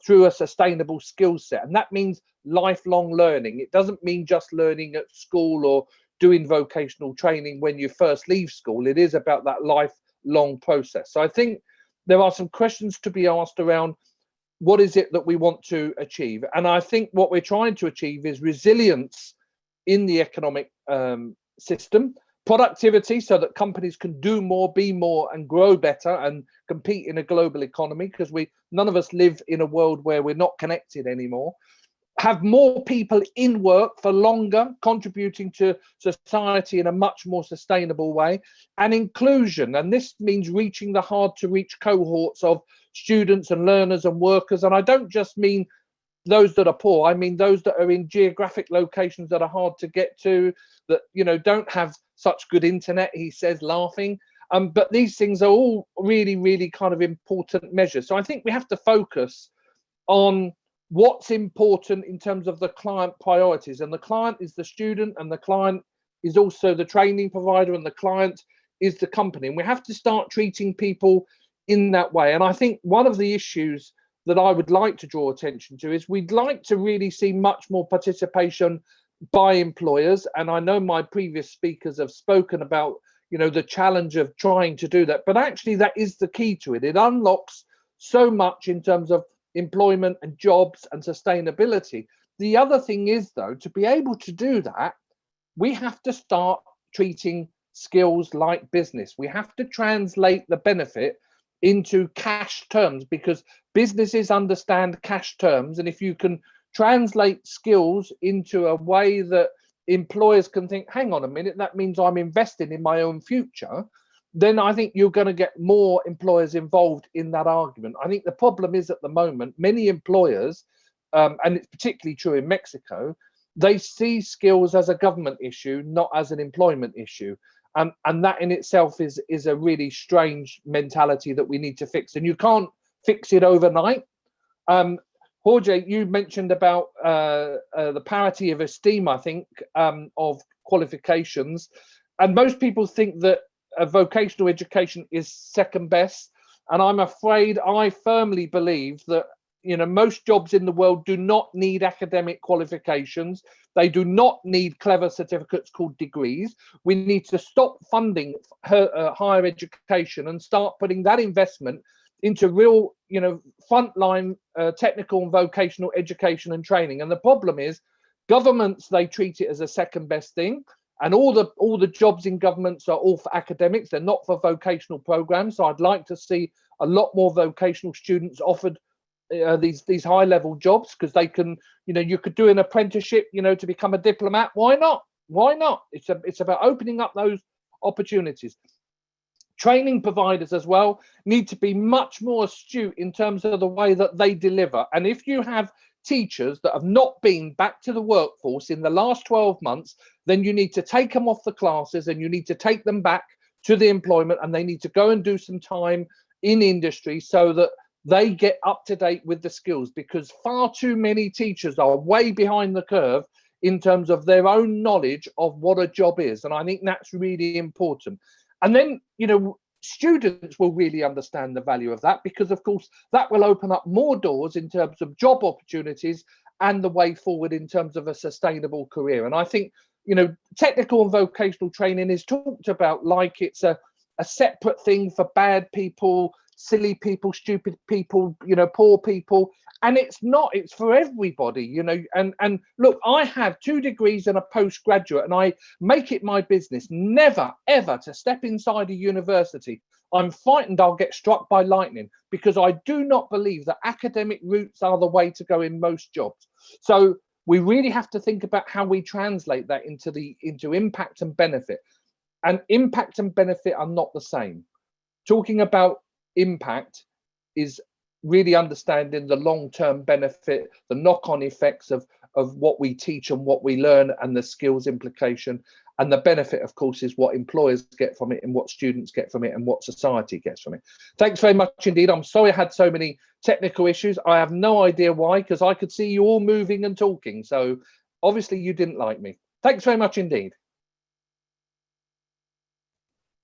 through a sustainable skill set. And that means lifelong learning. It doesn't mean just learning at school or doing vocational training when you first leave school. It is about that lifelong process. So I think there are some questions to be asked around what is it that we want to achieve. And I think what we're trying to achieve is resilience in the economic system, productivity, so that companies can do more, be more, and grow better and compete in a global economy, because none of us live in a world where we're not connected anymore. Have more people in work for longer, contributing to society in a much more sustainable way, and inclusion. And this means reaching the hard to reach cohorts of students and learners and workers. And I don't just mean those that are poor, I mean those that are in geographic locations that are hard to get to, that, you know, don't have such good internet, he says, laughing. But these things are all really, really kind of important measures. So I think we have to focus on what's important in terms of the client priorities. And the client is the student, and the client is also the training provider, and the client is the company. And we have to start treating people in that way. And I think one of the issues that I would like to draw attention to is we'd like to really see much more participation by employers. And I know my previous speakers have spoken about, you know, the challenge of trying to do that, but actually that is the key to it. It unlocks so much in terms of employment and jobs and sustainability. The other thing is, though, to be able to do that, we have to start treating skills like business. We have to translate the benefit into cash terms, because businesses understand cash terms. And if you can translate skills into a way that employers can think, hang on a minute, that means I'm investing in my own future, then I think you're going to get more employers involved in that argument. I think the problem is, at the moment, many employers, and it's particularly true in Mexico, they see skills as a government issue, not as an employment issue. And that in itself is a really strange mentality that we need to fix. And you can't fix it overnight. Jorge, you mentioned about the parity of esteem, I think, of qualifications. And most people think that vocational education is second best. And I'm afraid I firmly believe that, you know, most jobs in the world do not need academic qualifications. They do not need clever certificates called degrees. We need to stop funding higher education and start putting that investment into real, you know, frontline technical and vocational education and training. And the problem is, governments, they treat it as a second best thing. And all the jobs in governments are all for academics. They're not for vocational programs. So I'd like to see a lot more vocational students offered these high level jobs, because they can, you know, you could do an apprenticeship, you know, to become a diplomat. Why not? Why not? It's about opening up those opportunities. Training providers as well need to be much more astute in terms of the way that they deliver. And if you have teachers that have not been back to the workforce in the last 12 months, then you need to take them off the classes and you need to take them back to the employment, and they need to go and do some time in industry so that they get up to date with the skills, because far too many teachers are way behind the curve in terms of their own knowledge of what a job is. And I think that's really important. And then, you know, students will really understand the value of that, because of course that will open up more doors in terms of job opportunities and the way forward in terms of a sustainable career. And I think, you know, technical and vocational training is talked about like it's a separate thing for bad people, silly people, stupid people, you know, poor people. And it's not, it's for everybody, you know. And look, I have 2 degrees and a postgraduate, and I make it my business never, ever to step inside a university. I'm frightened I'll get struck by lightning, because I do not believe that academic routes are the way to go in most jobs. So we really have to think about how we translate that into impact and benefit. And impact and benefit are not the same. Talking about impact is really understanding the long-term benefit, the knock-on effects of what we teach and what we learn, and the skills implication. And the benefit, of course, is what employers get from it and what students get from it and what society gets from it. Thanks very much indeed. I'm sorry I had so many technical issues. I have no idea why, because I could see you all moving and talking. So obviously you didn't like me. Thanks very much indeed.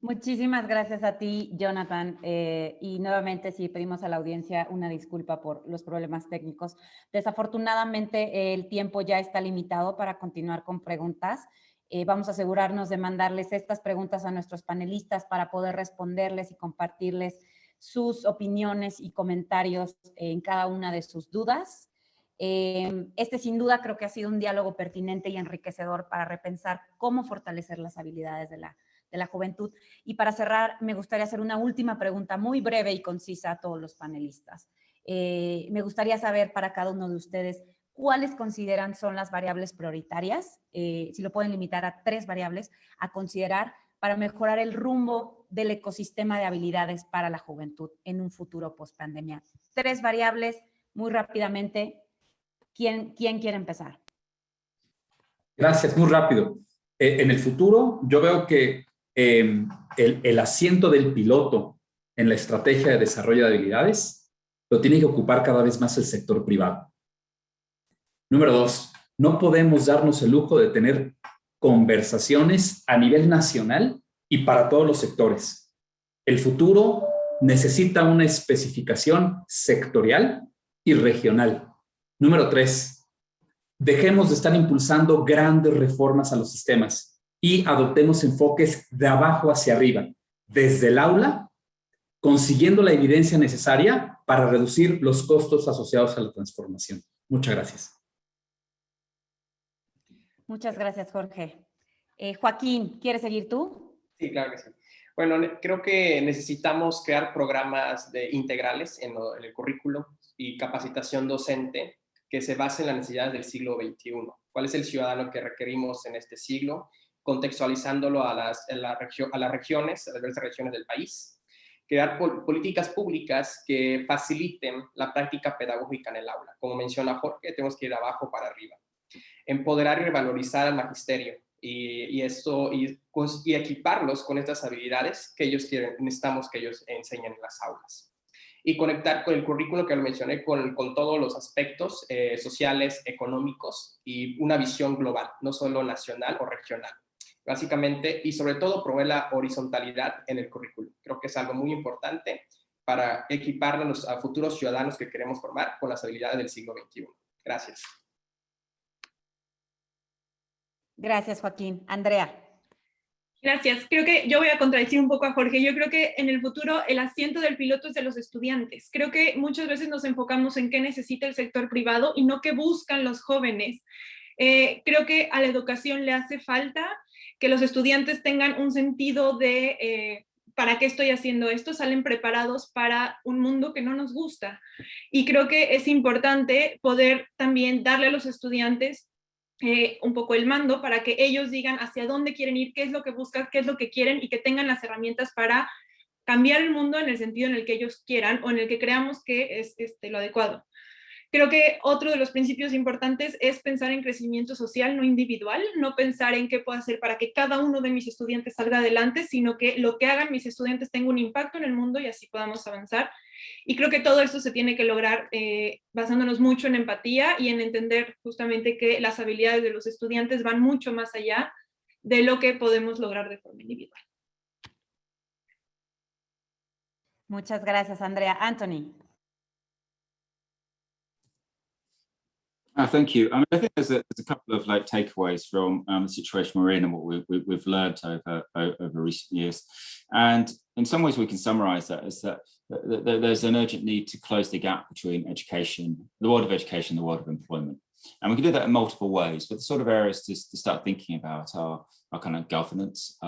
Muchísimas gracias a ti, Jonathan. Y nuevamente sí pedimos a la audiencia una disculpa por los problemas técnicos. Desafortunadamente el tiempo ya está limitado para continuar con preguntas. Vamos a asegurarnos de mandarles estas preguntas a nuestros panelistas para poder responderles y compartirles sus opiniones y comentarios en cada una de sus dudas. Este sin duda creo que ha sido un diálogo pertinente y enriquecedor para repensar cómo fortalecer las habilidades de la juventud. Y para cerrar, me gustaría hacer una última pregunta muy breve y concisa a todos los panelistas. Me gustaría saber para cada uno de ustedes cuáles consideran son las variables prioritarias, si lo pueden limitar a 3 variables, a considerar para mejorar el rumbo del ecosistema de habilidades para la juventud en un futuro post-pandemia. 3 variables, muy rápidamente. ¿Quién quiere empezar? Gracias, muy rápido. En el futuro, yo veo que el asiento del piloto en la estrategia de desarrollo de habilidades lo tiene que ocupar cada vez más el sector privado. Número 2, no podemos darnos el lujo de tener conversaciones a nivel nacional y para todos los sectores. El futuro necesita una especificación sectorial y regional. Número 3, dejemos de estar impulsando grandes reformas a los sistemas y adoptemos enfoques de abajo hacia arriba, desde el aula, consiguiendo la evidencia necesaria para reducir los costos asociados a la transformación. Muchas gracias. Muchas gracias, Jorge. Joaquín, ¿quieres seguir tú? Sí, claro que sí. Bueno, creo que necesitamos crear programas integrales en el currículo y capacitación docente que se base en las necesidades del siglo XXI. ¿Cuál es el ciudadano que requerimos en este siglo? Contextualizándolo a las regiones, a las diversas regiones del país. Crear políticas públicas que faciliten la práctica pedagógica en el aula. Como menciona Jorge, tenemos que ir de abajo para arriba. Empoderar y revalorizar al magisterio y equiparlos con estas habilidades que ellos necesitamos que ellos enseñen en las aulas. Y conectar con el currículo que lo mencioné con todos los aspectos sociales, económicos y una visión global, no solo nacional o regional. Básicamente, y sobre todo, promover la horizontalidad en el currículo. Creo que es algo muy importante para equiparnos a futuros ciudadanos que queremos formar con las habilidades del siglo XXI. Gracias. Gracias, Joaquín. Andrea. Gracias. Creo que yo voy a contradecir un poco a Jorge. Yo creo que en el futuro el asiento del piloto es de los estudiantes. Creo que muchas veces nos enfocamos en qué necesita el sector privado y no qué buscan los jóvenes. Creo que a la educación le hace falta que los estudiantes tengan un sentido de ¿para qué estoy haciendo esto? Salen preparados para un mundo que no nos gusta. Y creo que es importante poder también darle a los estudiantes un poco el mando para que ellos digan hacia dónde quieren ir, qué es lo que buscan, qué es lo que quieren, y que tengan las herramientas para cambiar el mundo en el sentido en el que ellos quieran o en el que creamos que es lo adecuado. Creo que otro de los principios importantes es pensar en crecimiento social, no individual, no pensar en qué puedo hacer para que cada uno de mis estudiantes salga adelante, sino que lo que hagan mis estudiantes tenga un impacto en el mundo y así podamos avanzar. Y creo que todo esto se tiene que lograr basándonos mucho en empatía y en entender justamente que las habilidades de los estudiantes van mucho más allá de lo que podemos lograr de forma individual. Muchas gracias, Andrea. Anthony. Thank you. I mean, I think there's a couple of like takeaways from the situation we're in and what we've learned over recent years. And in some ways we can summarize that as that there's an urgent need to close the gap between education, the world of education, and the world of employment. And we can do that in multiple ways, but the sort of areas to start thinking about are kind of governance.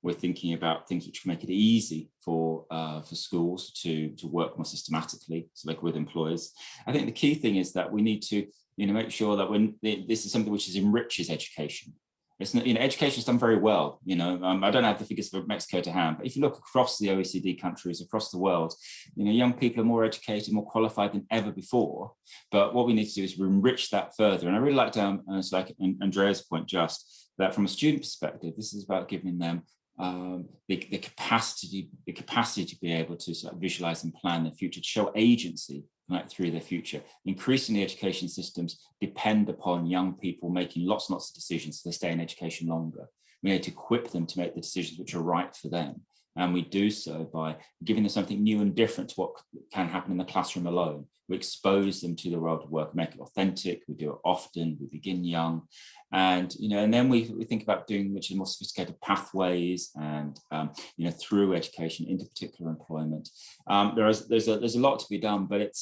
We're thinking about things which can make it easy for schools to work more systematically, so like with employers. I think the key thing is that we need to make sure that when this is something which enriches education. It's not, education's done very well. I don't have the figures for Mexico to hand, but if you look across the OECD countries, across the world, young people are more educated, more qualified than ever before. But what we need to do is enrich that further. And I really like it's like Andrea's point, just that from a student perspective, this is about giving them the capacity to be able to sort of visualize and plan their future, to show agency through their future. Increasingly, education systems depend upon young people making lots and lots of decisions so they stay in education longer. We need to equip them to make the decisions which are right for them. And we do so by giving them something new and different to what can happen in the classroom alone. We expose them to the world of work, make it authentic. We do it often. We begin young, and and then we think about doing much more sophisticated pathways and through education into particular employment. There's a lot to be done, but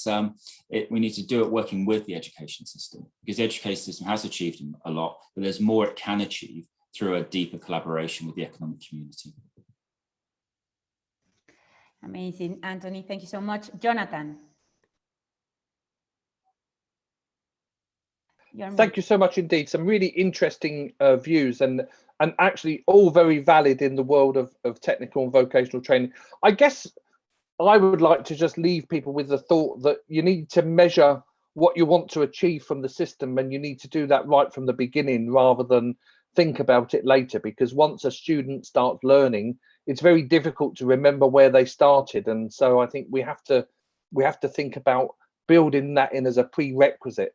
we need to do it working with the education system, because the education system has achieved a lot, but there's more it can achieve through a deeper collaboration with the economic community. Amazing, Anthony. Thank you so much. Jonathan. Thank you so much indeed. Some really interesting views and actually all very valid in the world of technical and vocational training. I guess I would like to just leave people with the thought that you need to measure what you want to achieve from the system, and you need to do that right from the beginning rather than think about it later, because once a student starts learning, it's very difficult to remember where they started. And so I think we have to think about building that in as a prerequisite.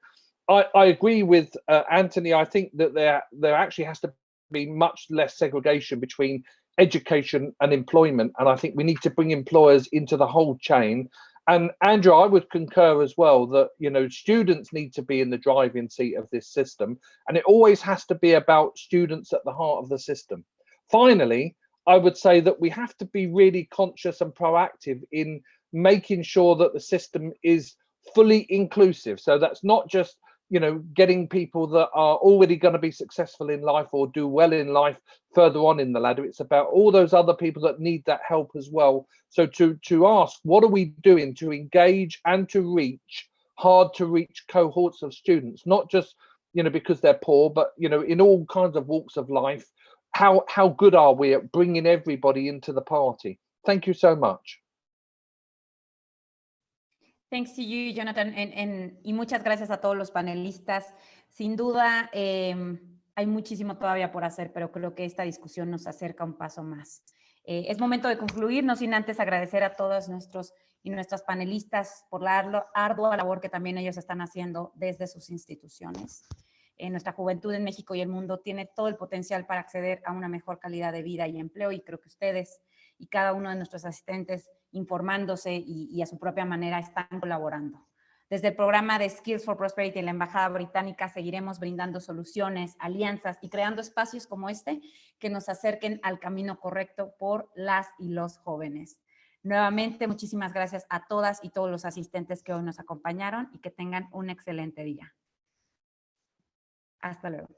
I agree with Anthony. I think that there actually has to be much less segregation between education and employment. And I think we need to bring employers into the whole chain. And Andrew, I would concur as well that, students need to be in the driving seat of this system. And it always has to be about students at the heart of the system. Finally, I would say that we have to be really conscious and proactive in making sure that the system is fully inclusive. So that's not just getting people that are already going to be successful in life or do well in life further on in the ladder. It's about all those other people that need that help as well. So to ask, what are we doing to engage and to reach hard to reach cohorts of students, not just, because they're poor, but, in all kinds of walks of life. How good are we at bringing everybody into the party? Thank you so much. Thanks to you, Jonathan, y muchas gracias a todos los panelistas. Sin duda, hay muchísimo todavía por hacer, pero creo que esta discusión nos acerca un paso más. Es momento de concluir, no sin antes agradecer a todos nuestros y nuestras panelistas por la ardua labor que también ellos están haciendo desde sus instituciones. Nuestra juventud en México y el mundo tiene todo el potencial para acceder a una mejor calidad de vida y empleo, y creo que ustedes y cada uno de nuestros asistentes, informándose y a su propia manera, están colaborando. Desde el programa de Skills for Prosperity en la Embajada Británica seguiremos brindando soluciones, alianzas y creando espacios como este que nos acerquen al camino correcto por las y los jóvenes. Nuevamente, muchísimas gracias a todas y todos los asistentes que hoy nos acompañaron y que tengan un excelente día. Hasta luego.